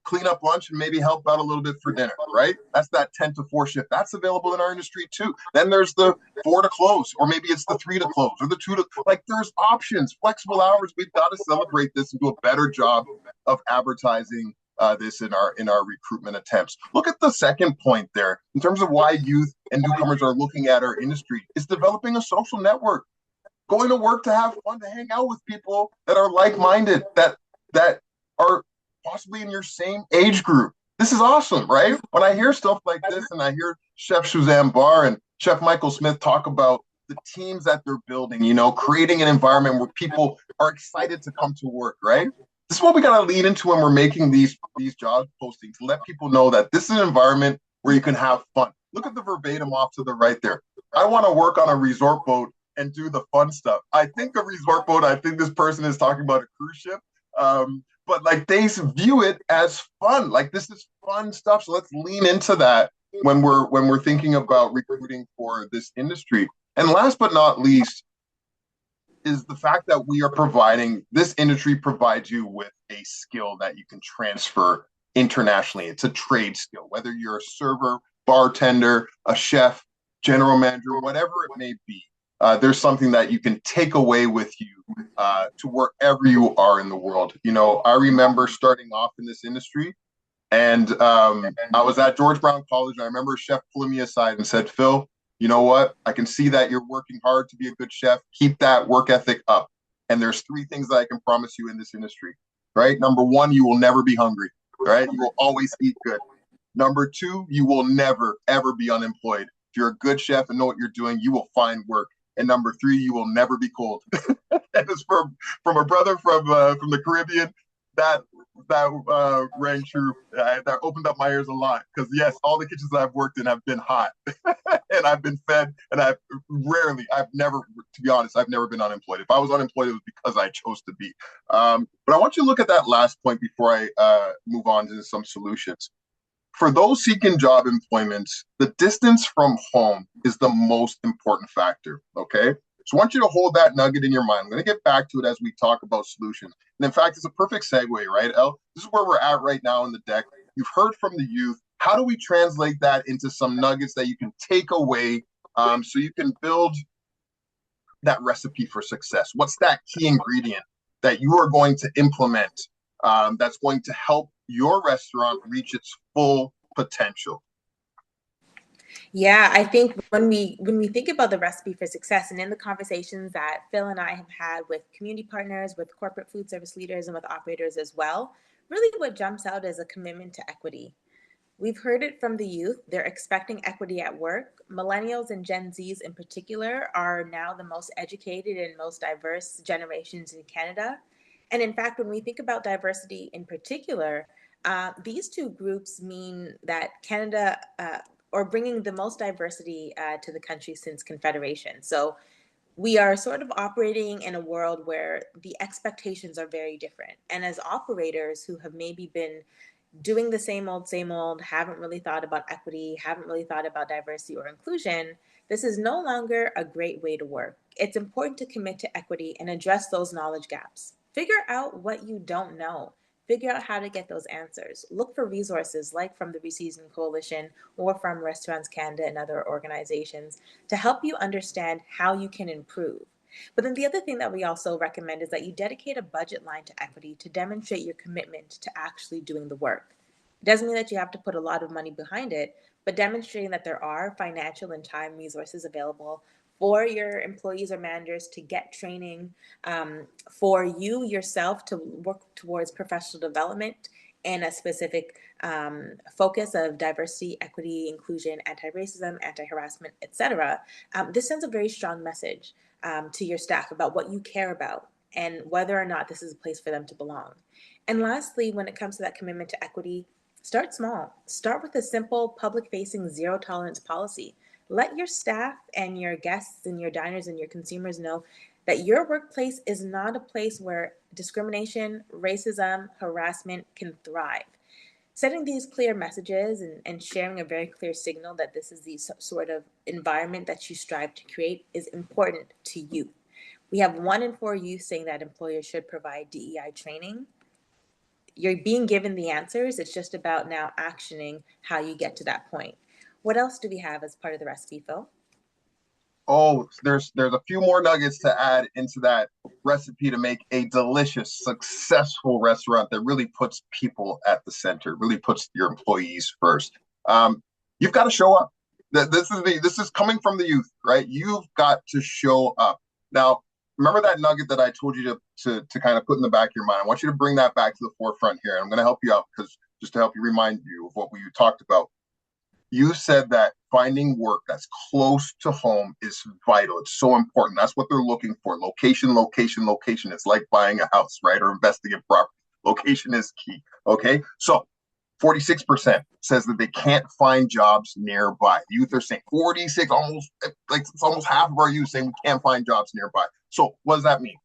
clean up lunch, and maybe help out a little bit for dinner, right? That's that 10 to 4 shift. That's available in our industry too. Then there's the 4 to close, or maybe it's the 3 to close, or the 2 to, like, there's options, flexible hours. We've got to celebrate this and do a better job of advertising this in our recruitment attempts. Look at the second point there, in terms of why youth and newcomers are looking at our industry, is developing a social network, going to work to have fun, to hang out with people that are like-minded, that are possibly in your same age group. This is awesome, right? When I hear stuff like this and I hear Chef Suzanne Barr and Chef Michael Smith talk about the teams that they're building, creating an environment where people are excited to come to work, right? This is what we got to lean into when we're making these job postings, to let people know that this is an environment where you can have fun. Look at the verbatim off to the right there. I want to work on a resort boat and do the fun stuff. I think a resort boat, I think this person is talking about a cruise ship. But like, they view it as fun. Like, this is fun stuff. So let's lean into that when we're thinking about recruiting for this industry. And last but not least is the fact that this industry provides you with a skill that you can transfer internationally. It's a trade skill, whether you're a server, bartender, a chef, general manager, whatever it may be. There's something that you can take away with you to wherever you are in the world. I remember starting off in this industry, and I was at George Brown College. And I remember a chef pulling me aside and said, "Phil, you know what? I can see that you're working hard to be a good chef. Keep that work ethic up. And there's 3 things that I can promise you in this industry, right? Number 1, you will never be hungry, right? You will always eat good. Number 2, you will never, ever be unemployed. If you're a good chef and know what you're doing, you will find work. And number 3, you will never be cold." And it's from a brother from the Caribbean. That rang true. That opened up my ears a lot, because yes, all the kitchens that I've worked in have been hot, and I've been fed, and I've never, to be honest, I've never been unemployed. If I was unemployed, it was because I chose to be. But I want you to look at that last point before I move on to some solutions. For those seeking job employment, the distance from home is the most important factor, okay? So I want you to hold that nugget in your mind. I'm going to get back to it as we talk about solutions. And in fact, it's a perfect segue, right, Elle? This is where we're at right now in the deck. You've heard from the youth. How do we translate that into some nuggets that you can take away so you can build that recipe for success? What's that key ingredient that you are going to implement that's going to help your restaurant reach its full potential? Yeah, I think when we think about the recipe for success, and in the conversations that Phil and I have had with community partners, with corporate food service leaders, and with operators as well, really what jumps out is a commitment to equity. We've heard it from the youth. They're expecting equity at work. Millennials and Gen Zs in particular are now the most educated and most diverse generations in Canada. And in fact, when we think about diversity in particular, these two groups mean that Canada, or bringing the most diversity to the country since Confederation. So we are sort of operating in a world where the expectations are very different. And as operators who have maybe been doing the same old, haven't really thought about equity, haven't really thought about diversity or inclusion, this is no longer a great way to work. It's important to commit to equity and address those knowledge gaps. Figure out what you don't know. Figure out how to get those answers. Look for resources like from the Reseason Coalition or from Restaurants Canada and other organizations to help you understand how you can improve. But then the other thing that we also recommend is that you dedicate a budget line to equity to demonstrate your commitment to actually doing the work. It doesn't mean that you have to put a lot of money behind it, but demonstrating that there are financial and time resources available for your employees or managers to get training, for you yourself to work towards professional development and a specific focus of diversity, equity, inclusion, anti-racism, anti-harassment, etc. This sends a very strong message to your staff about what you care about and whether or not this is a place for them to belong. And lastly, when it comes to that commitment to equity, start small. Start with a simple public-facing zero tolerance policy. Let your staff and your guests and your diners and your consumers know that your workplace is not a place where discrimination, racism, harassment can thrive. Setting these clear messages and sharing a very clear signal that this is the sort of environment that you strive to create is important to youth. We have 1 in 4 youth saying that employers should provide DEI training. You're being given the answers. It's just about now actioning how you get to that point. What else do we have as part of the recipe, Phil? Oh, there's a few more nuggets to add into that recipe to make a delicious, successful restaurant that really puts people at the center, really puts your employees first. You've got to show up. This is coming from the youth, right? You've got to show up. Now, remember that nugget that I told you to kind of put in the back of your mind. I want you to bring that back to the forefront here. And I'm going to help you out because just to help you remind you of what we talked about. You said that finding work that's close to home is vital. It's so important. That's what they're looking for. Location, location, location. It's like buying a house, right? Or investing in property. Location is key. Okay. So 46% says that they can't find jobs nearby. Youth are saying 46, almost like it's almost half of our youth saying we can't find jobs nearby. So what does that mean?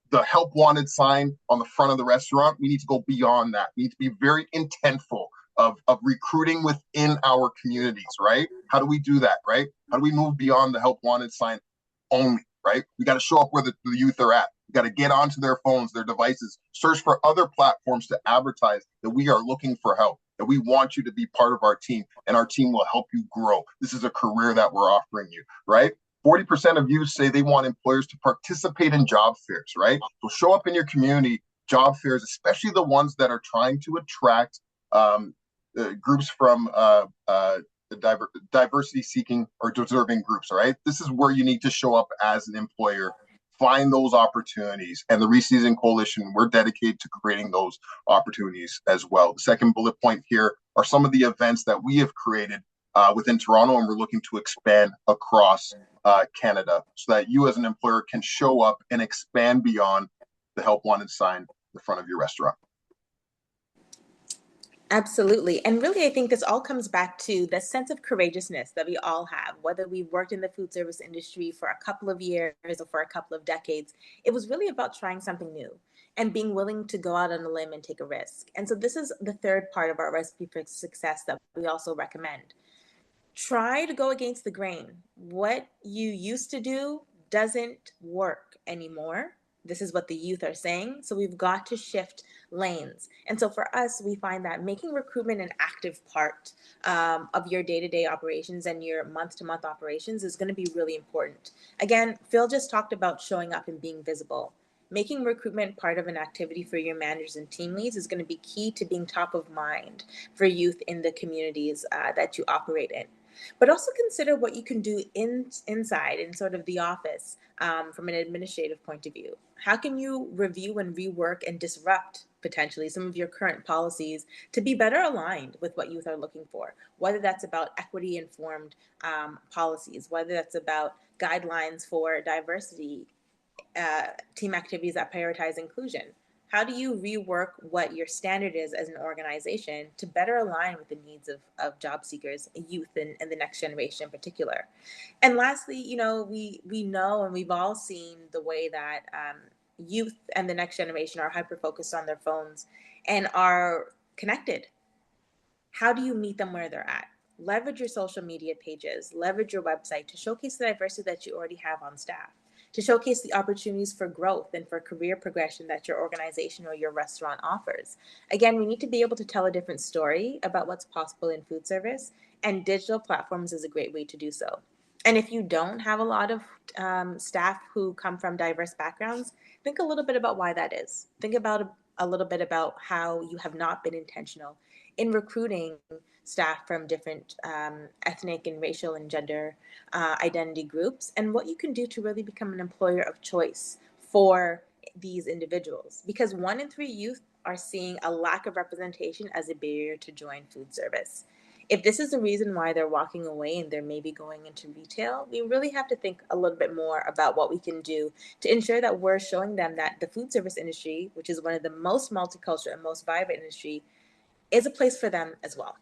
The help wanted sign on the front of the restaurant, we need to go beyond that. We need to be very intentful of recruiting within our communities, right? How do we do that, right? How do we move beyond the help wanted sign only, right? We got to show up where the youth are at. We got to get onto their phones, their devices, search for other platforms to advertise that we are looking for help, that we want you to be part of our team, and our team will help you grow. This is a career that we're offering you, right? 40% of youth say they want employers to participate in job fairs, right? So show up in your community, job fairs, especially the ones that are trying to attract groups from diversity seeking or deserving groups, all right? This is where you need to show up as an employer, find those opportunities. And the Reseason Coalition, we're dedicated to creating those opportunities as well. The second bullet point here are some of the events that we have created within Toronto, and we're looking to expand across Canada so that you as an employer can show up and expand beyond the help wanted sign in the front of your restaurant. Absolutely. And really, I think this all comes back to the sense of courageousness that we all have, whether we've worked in the food service industry for a couple of years or for a couple of decades. It was really about trying something new and being willing to go out on a limb and take a risk. And so this is the third part of our recipe for success that we also recommend. Try to go against the grain. What you used to do doesn't work anymore. this is what the youth are saying. So we've got to shift lanes. And so for us, we find that making recruitment an active part of your day-to-day operations and your month-to-month operations is going to be really important. Again, Phil just talked about showing up and being visible. Making recruitment part of an activity for your managers and team leads is going to be key to being top of mind for youth in the communities that you operate in. But also consider what you can do inside in sort of the office from an administrative point of view. How can you review and rework and disrupt potentially some of your current policies to be better aligned with what youth are looking for? Whether that's about equity informed policies, whether that's about guidelines for diversity, team activities that prioritize inclusion. How do you rework what your standard is as an organization to better align with the needs of job seekers, youth, and the next generation in particular? And lastly, we know and we've all seen the way that youth and the next generation are hyper focused on their phones and are connected. How do you meet them where they're at? Leverage your social media pages, leverage your website to showcase the diversity that you already have on staff, to showcase the opportunities for growth and for career progression that your organization or your restaurant offers. Again, we need to be able to tell a different story about what's possible in food service, and digital platforms is a great way to do so. And if you don't have a lot of staff who come from diverse backgrounds, think a little bit about why that is. Think about a little bit about how you have not been intentional in recruiting staff from different ethnic and racial and gender identity groups, and what you can do to really become an employer of choice for these individuals. Because 1 in 3 youth are seeing a lack of representation as a barrier to join food service. If this is the reason why they're walking away and they're maybe going into retail, we really have to think a little bit more about what we can do to ensure that we're showing them that the food service industry, which is one of the most multicultural and most vibrant industry, is a place for them as well.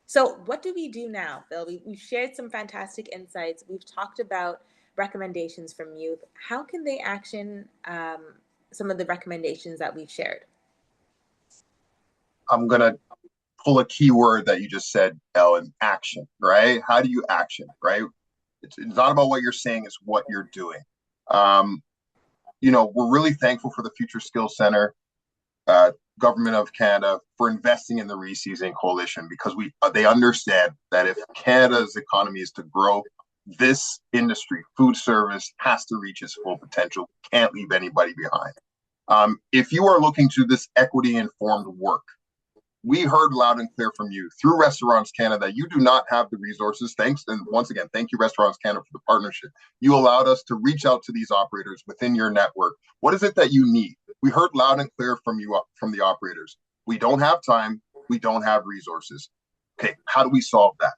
So what do we do now, Phil? We've shared some fantastic insights. We've talked about recommendations from youth. How can they action some of the recommendations that we've shared? I'm going to pull a keyword that you just said, Ellen, action, right? How do you action, right? It's not about what you're saying, it's what you're doing. We're really thankful for the Future Skills Center, Government of Canada, for investing in the Reseasoning Coalition, because they understand that if Canada's economy is to grow, this industry, food service, has to reach its full potential, can't leave anybody behind. If you are looking to this equity-informed work, we heard loud and clear from you through Restaurants Canada that you do not have the resources. Thanks. And once again, thank you, Restaurants Canada, for the partnership. You allowed us to reach out to these operators within your network. What is it that you need? We heard loud and clear from you, from the operators. We don't have time. We don't have resources. Okay, how do we solve that?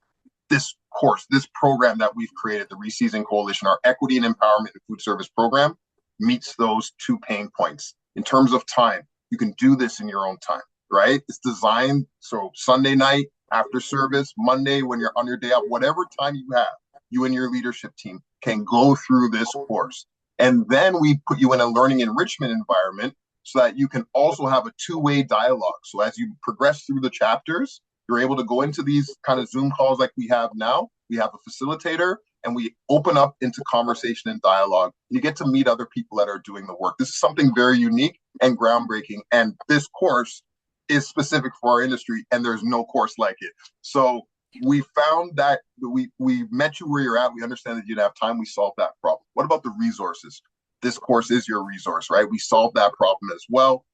This course, this program that we've created, the Reseasoning Coalition, our Equity and Empowerment in Food Service program, meets those 2 pain points. In terms of time, you can do this in your own time. Right? It's designed so Sunday night after service, Monday when you're on your day off, whatever time you have, you and your leadership team can go through this course. And then we put you in a learning enrichment environment so that you can also have a 2-way dialogue. So as you progress through the chapters, you're able to go into these kind of Zoom calls like we have now. We have a facilitator and we open up into conversation and dialogue. You get to meet other people that are doing the work. This is something very unique and groundbreaking. And this course is specific for our industry, and there's no course like it. So we found that we met you where you're at. We understand that you didn't have time. We solved that problem. What about the resources? This course is your resource, right? We solved that problem as well.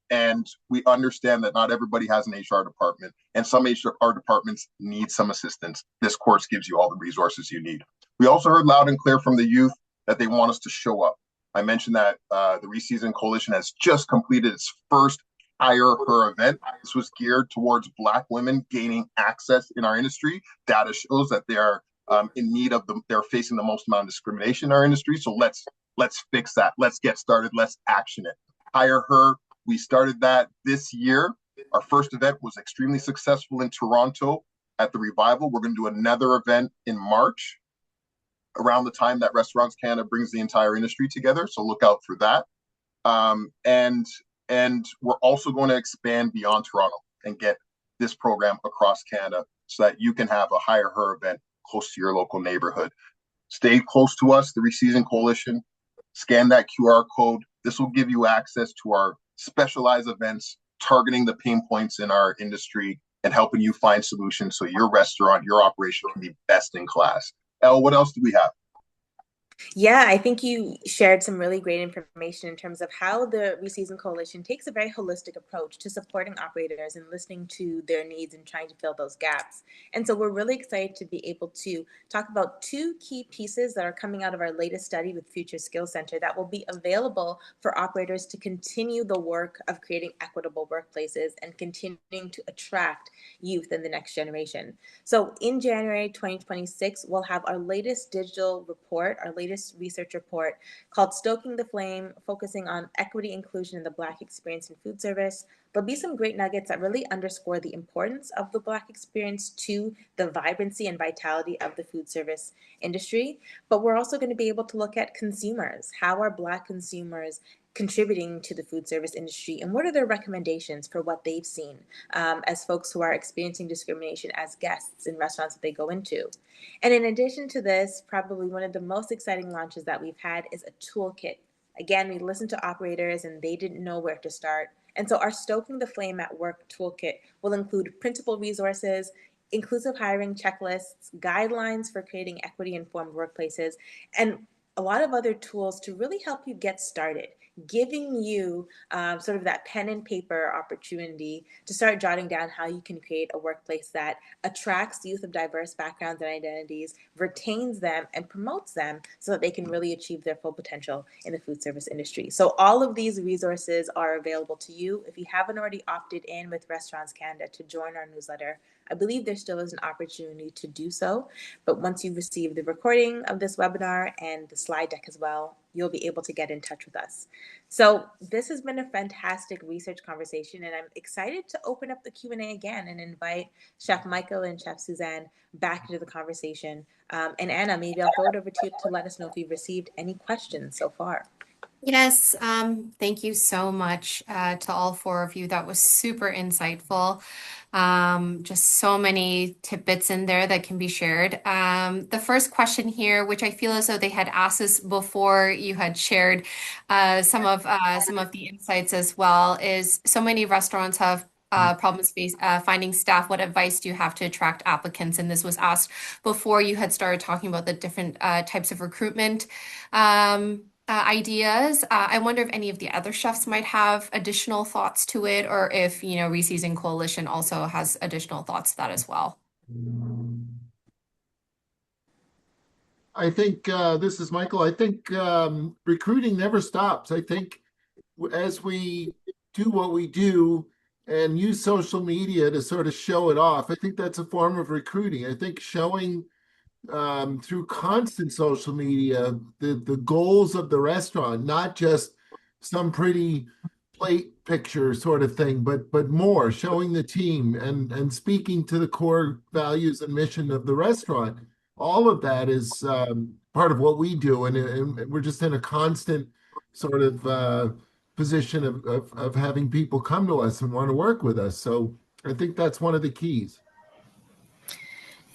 And we understand that not everybody has an HR department, and some HR departments need some assistance. This course gives you all the resources you need. We also heard loud and clear from the youth that they want us to show up. I mentioned that the Reseasoning Coalition has just completed its first Hire Her event. This was geared towards Black women gaining access in our industry. Data shows that they are in need of they're facing the most amount of discrimination in our industry. So let's fix that. Let's get started. Let's action it. Hire Her. We started that this year. Our first event was extremely successful in Toronto at the Revival. We're going to do another event in March around the time that Restaurants Canada brings the entire industry together. So look out for that. And we're also going to expand beyond Toronto and get this program across Canada so that you can have a Hire Her event close to your local neighborhood. Stay close to us, the Reseasoning Coalition. Scan that QR code. This will give you access to our specialized events targeting the pain points in our industry and helping you find solutions so your restaurant, your operation can be best in class. Elle, what else do we have? Yeah, I think you shared some really great information in terms of how the Reseason Coalition takes a very holistic approach to supporting operators and listening to their needs and trying to fill those gaps. And so we're really excited to be able to talk about two key pieces that are coming out of our latest study with Future Skills Center that will be available for operators to continue the work of creating equitable workplaces and continuing to attract youth in the next generation. So in January 2026, we'll have our latest digital report, our latest research report called Stoking the Flame, focusing on equity inclusion in the Black experience in food service. There'll be some great nuggets that really underscore the importance of the Black experience to the vibrancy and vitality of the food service industry. But we're also going to be able to look at consumers. How are Black consumers contributing to the food service industry, and what are their recommendations for what they've seen as folks who are experiencing discrimination as guests in restaurants that they go into? And in addition to this, probably one of the most exciting launches that we've had is a toolkit. Again, we listened to operators and they didn't know where to start. And so our Stoking the Flame at Work toolkit will include principal resources, inclusive hiring checklists, guidelines for creating equity-informed workplaces, and a lot of other tools to really help you get started, giving you sort of that pen and paper opportunity to start jotting down how you can create a workplace that attracts youth of diverse backgrounds and identities, retains them, and promotes them so that they can really achieve their full potential in the food service industry. So all of these resources are available to you. If you haven't already opted in with Restaurants Canada to join our newsletter, I believe there still is an opportunity to do so. But once you receive the recording of this webinar and the slide deck as well, you'll be able to get in touch with us. So this has been a fantastic research conversation, and I'm excited to open up the Q&A again and invite Chef Michael and Chef Suzanne back into the conversation. And Anna, maybe I'll throw it over to you to let us know if you've received any questions so far. Yes, thank you so much to all four of you. That was super insightful. Just so many tidbits in there that can be shared. The first question here, which I feel as though they had asked us before you had shared some of the insights as well, is so many restaurants have problems finding staff. What advice do you have to attract applicants? And this was asked before you had started talking about the different types of recruitment. Ideas. I wonder if any of the other chefs might have additional thoughts to it, or if, Reseason Coalition also has additional thoughts to that as well. I think this is Michael. I think recruiting never stops. I think as we do what we do and use social media to sort of show it off, I think that's a form of recruiting. I think showing through constant social media the goals of the restaurant, not just some pretty plate picture sort of thing, but more showing the team and speaking to the core values and mission of the restaurant. All of that is part of what we do, and we're just in a constant sort of position of having people come to us and want to work with us. So I think that's one of the keys.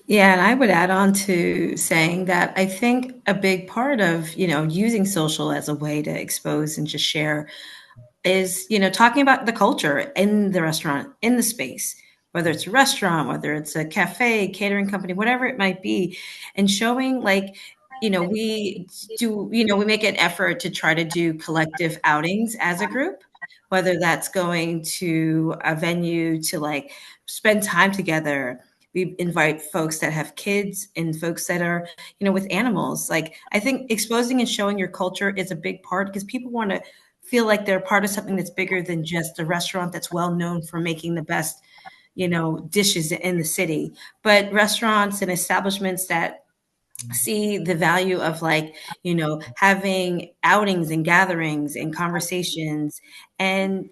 Yeah, and I would add on to saying that I think a big part of, using social as a way to expose and just share is, talking about the culture in the restaurant, in the space, whether it's a restaurant, whether it's a cafe, catering company, whatever it might be, and showing we do, we make an effort to try to do collective outings as a group, whether that's going to a venue to spend time together. We invite folks that have kids and folks that are, with animals. I think exposing and showing your culture is a big part because people want to feel like they're part of something that's bigger than just a restaurant that's well known for making the best, dishes in the city. But restaurants and establishments that see the value of having outings and gatherings and conversations, and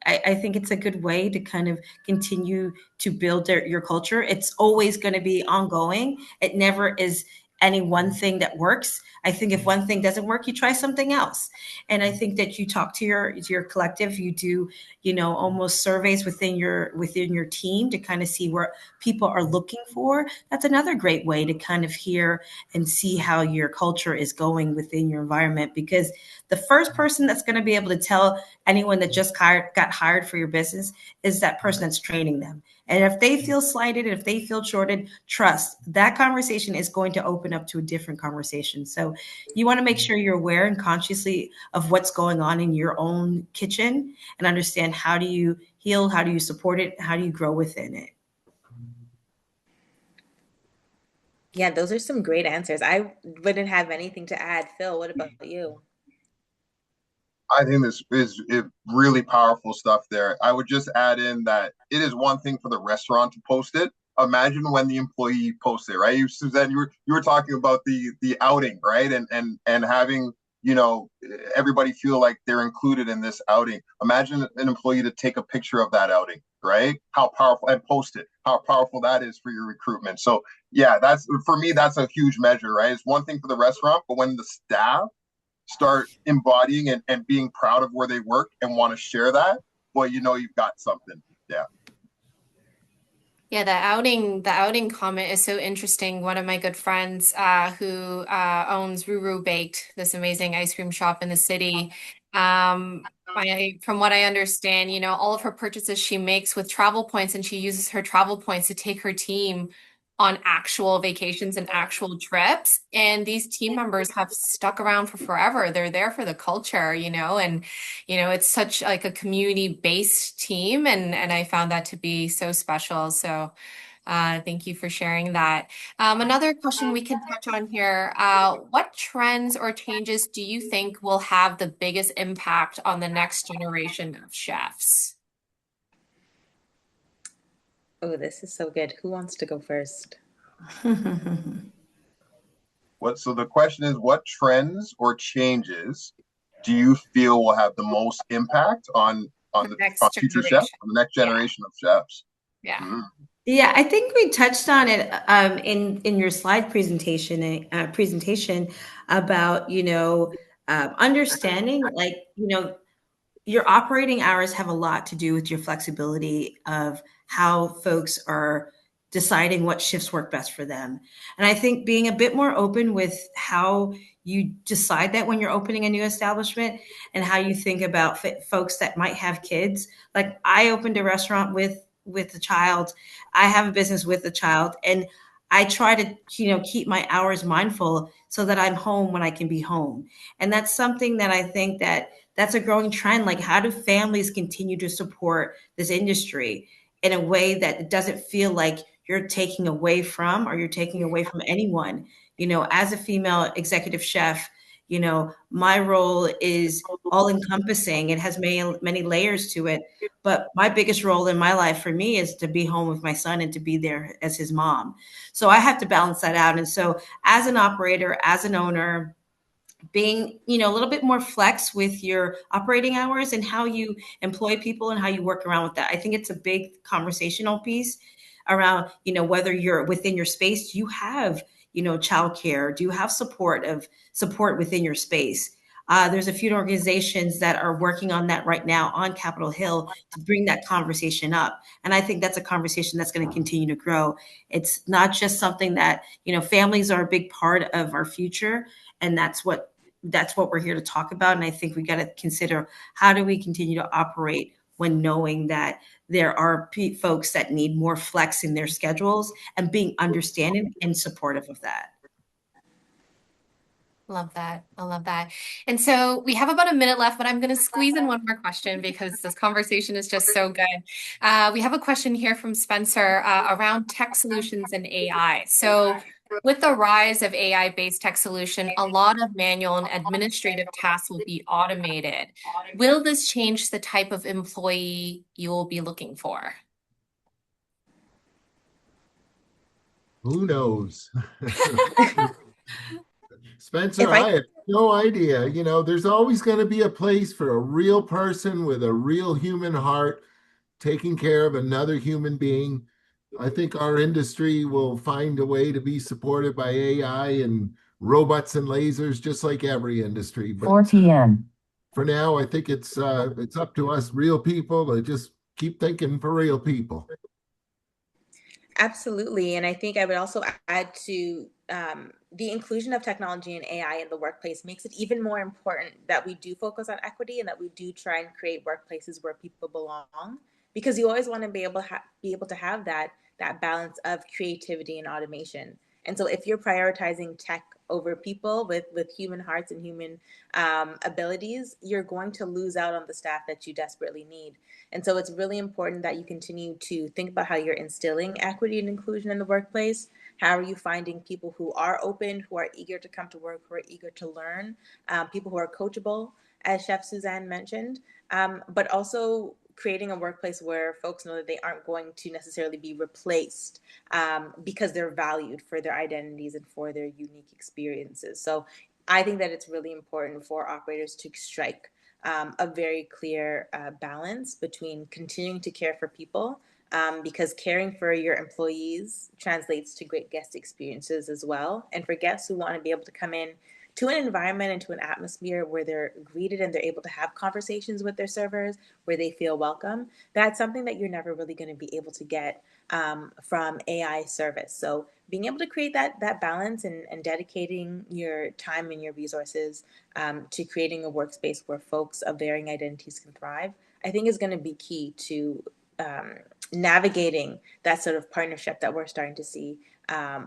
I think it's a good way to kind of continue to build your culture. It's always going to be ongoing. It never is any one thing that works. I think if one thing doesn't work, you try something else. And I think that you talk to your collective, you do, almost surveys within your team to kind of see where people are looking for. That's another great way to kind of hear and see how your culture is going within your environment, because the first person that's going to be able to tell anyone that just got hired for your business is that person that's training them. And if they feel slighted, if they feel shorted, trust that conversation is going to open up to a different conversation. So you want to make sure you're aware and consciously of what's going on in your own kitchen and understand, how do you heal, how do you support it, how do you grow within it. Yeah, those are some great answers. I wouldn't have anything to add. Phil, what about you? I think this is really powerful stuff there. I would just add in that it is one thing for the restaurant to post it. Imagine when the employee posts it, right? Suzanne, you were talking about the outing, right? And having, everybody feel like they're included in this outing. Imagine an employee to take a picture of that outing, right? How powerful, and post it, how powerful that is for your recruitment. So yeah, that's, for me, that's a huge measure, right? It's one thing for the restaurant, but when the staff start embodying and being proud of where they work and want to share that, boy, you've got something. Yeah. Yeah, the outing comment is so interesting. One of my good friends, who owns Ruru Baked, this amazing ice cream shop in the city. From what I understand, all of her purchases she makes with travel points, and she uses her travel points to take her team on actual vacations and actual trips. And these team members have stuck around for forever. They're there for the culture, and it's such like a community-based team, and I found that to be so special. So thank you for sharing that. Another question we can touch on here. What trends or changes do you think will have the biggest impact on the next generation of chefs? Oh, this is so good. Who wants to go first? So the question is, what trends or changes do you feel will have the most impact on Next future chefs, generation. on the next generation of chefs? Yeah. Mm. Yeah, I think we touched on it in your slide presentation about understanding, like, your operating hours have a lot to do with your flexibility of how folks are deciding what shifts work best for them. And I think being a bit more open with how you decide that when you're opening a new establishment, and how you think about folks that might have kids. Like, I opened a restaurant with a child. I have a business with a child, and I try to keep my hours mindful so that I'm home when I can be home. And that's something that I think that's a growing trend. Like, how do families continue to support this industry in a way that it doesn't feel like you're taking away from, or you're taking away from anyone? As a female executive chef, my role is all encompassing. It has many layers to it. But my biggest role in my life, for me, is to be home with my son and to be there as his mom. So I have to balance that out. And so, as an operator, as an owner, being a little bit more flex with your operating hours and how you employ people and how you work around with that. I think it's a big conversational piece around whether you're within your space. Do you have childcare? Do you have support within your space? There's a few organizations that are working on that right now on Capitol Hill to bring that conversation up. And I think that's a conversation that's going to continue to grow. It's not just something that, families are a big part of our future. And that's what we're here to talk about. And I think we got to consider, how do we continue to operate when knowing that there are folks that need more flex in their schedules, and being understanding and supportive of that. Love that. I love that. And so we have about a minute left, but I'm going to squeeze in one more question because this conversation is just so good. We have a question here from Spencer around tech solutions and AI. So with the rise of AI-based tech solution, a lot of manual and administrative tasks will be automated. Will this change the type of employee you will be looking for? Who knows? Spencer, If I I have no idea. There's always going to be a place for a real person with a real human heart taking care of another human being. I think our industry will find a way to be supported by AI and robots and lasers, just like every industry. But 4 p.m. For now, I think it's up to us real people to just keep thinking for real people. Absolutely. And I think I would also add to the inclusion of technology and AI in the workplace makes it even more important that we do focus on equity and that we do try and create workplaces where people belong, because you always want to be able to have that balance of creativity and automation. And so if you're prioritizing tech over people with human hearts and human abilities, you're going to lose out on the staff that you desperately need. And so it's really important that you continue to think about how you're instilling equity and inclusion in the workplace. How are you finding people who are open, who are eager to come to work, who are eager to learn, people who are coachable, as Chef Suzanne mentioned, but also creating a workplace where folks know that they aren't going to necessarily be replaced because they're valued for their identities and for their unique experiences. So I think that it's really important for operators to strike a very clear balance between continuing to care for people, because caring for your employees translates to great guest experiences as well. And for guests who want to be able to come in to an environment and to an atmosphere where they're greeted and they're able to have conversations with their servers, where they feel welcome, that's something that you're never really going to be able to get from AI service. So being able to create that balance and dedicating your time and your resources to creating a workspace where folks of varying identities can thrive, I think is going to be key to navigating that sort of partnership that we're starting to see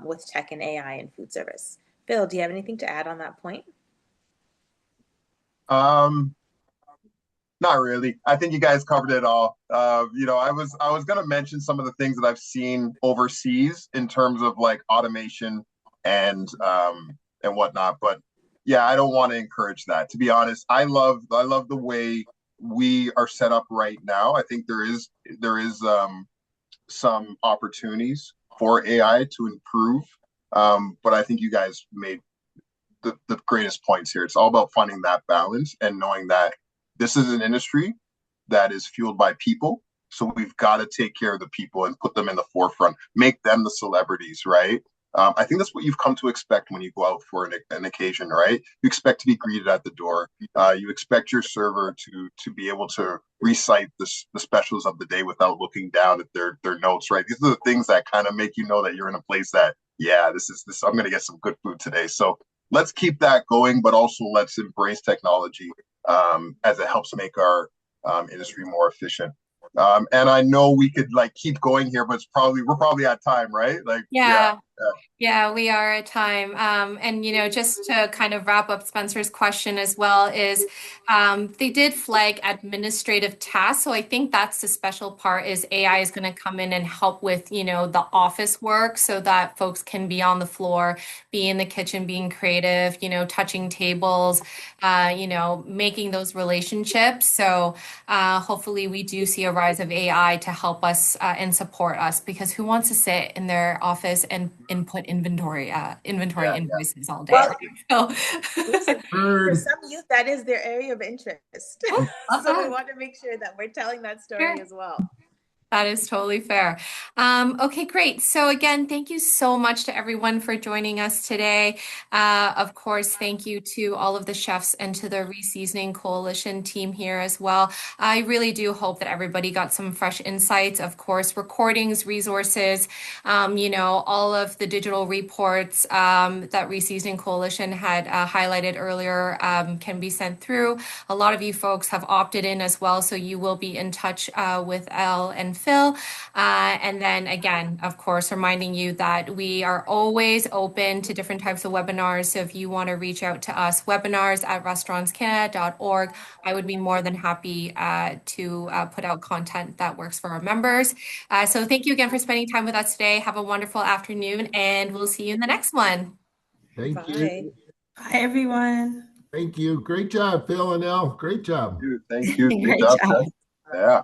with tech and AI and food service. Phil, do you have anything to add on that point? Not really. I think you guys covered it all. I was gonna mention some of the things that I've seen overseas in terms of like automation and whatnot, but yeah, I don't want to encourage that. To be honest, I love the way we are set up right now. I think there is some opportunities for AI to improve, but I think you guys made the greatest points here. It's all about finding that balance and knowing that this is an industry that is fueled by people. So we've got to take care of the people and put them in the forefront, make them the celebrities, right? I think that's what you've come to expect when you go out for an occasion, right? You expect to be greeted at the door. You expect your server to be able to recite the specials of the day without looking down at their notes, right? These are the things that kind of make you know that you're in a place that, yeah, this. I'm going to get some good food today. So let's keep that going, but also let's embrace technology as it helps make our industry more efficient. And I know we could like keep going here, but we're probably at time, right? Like, yeah. Yeah. Yeah, we are at time. And just to kind of wrap up Spencer's question as well is they did flag administrative tasks. So I think that's the special part is AI is going to come in and help with, the office work so that folks can be on the floor, be in the kitchen, being creative, touching tables, making those relationships. So hopefully we do see a rise of AI to help us and support us because who wants to sit in their office and input inventory invoices all day, Well, right? So listen, for some youth, that is their area of interest. So we want to make sure that we're telling that story Sure. as well. That is totally fair. Okay, great. So again, thank you so much to everyone for joining us today. Of course, thank you to all of the chefs and to the Reseasoning Coalition team here as well. I really do hope that everybody got some fresh insights. Of course, recordings, resources, all of the digital reports that Reseasoning Coalition had highlighted earlier can be sent through. A lot of you folks have opted in as well, so you will be in touch with Elle and Phil. And then again, of course, reminding you that we are always open to different types of webinars. So if you want to reach out to us, webinars@restaurantscanada.org, I would be more than happy to put out content that works for our members. So thank you again for spending time with us today. Have a wonderful afternoon, and we'll see you in the next one. Thank Bye. you. Bye, everyone. Thank you. Great job, Phil and Elle. Great job. Thank you. Good Great job, job. Ted. Yeah.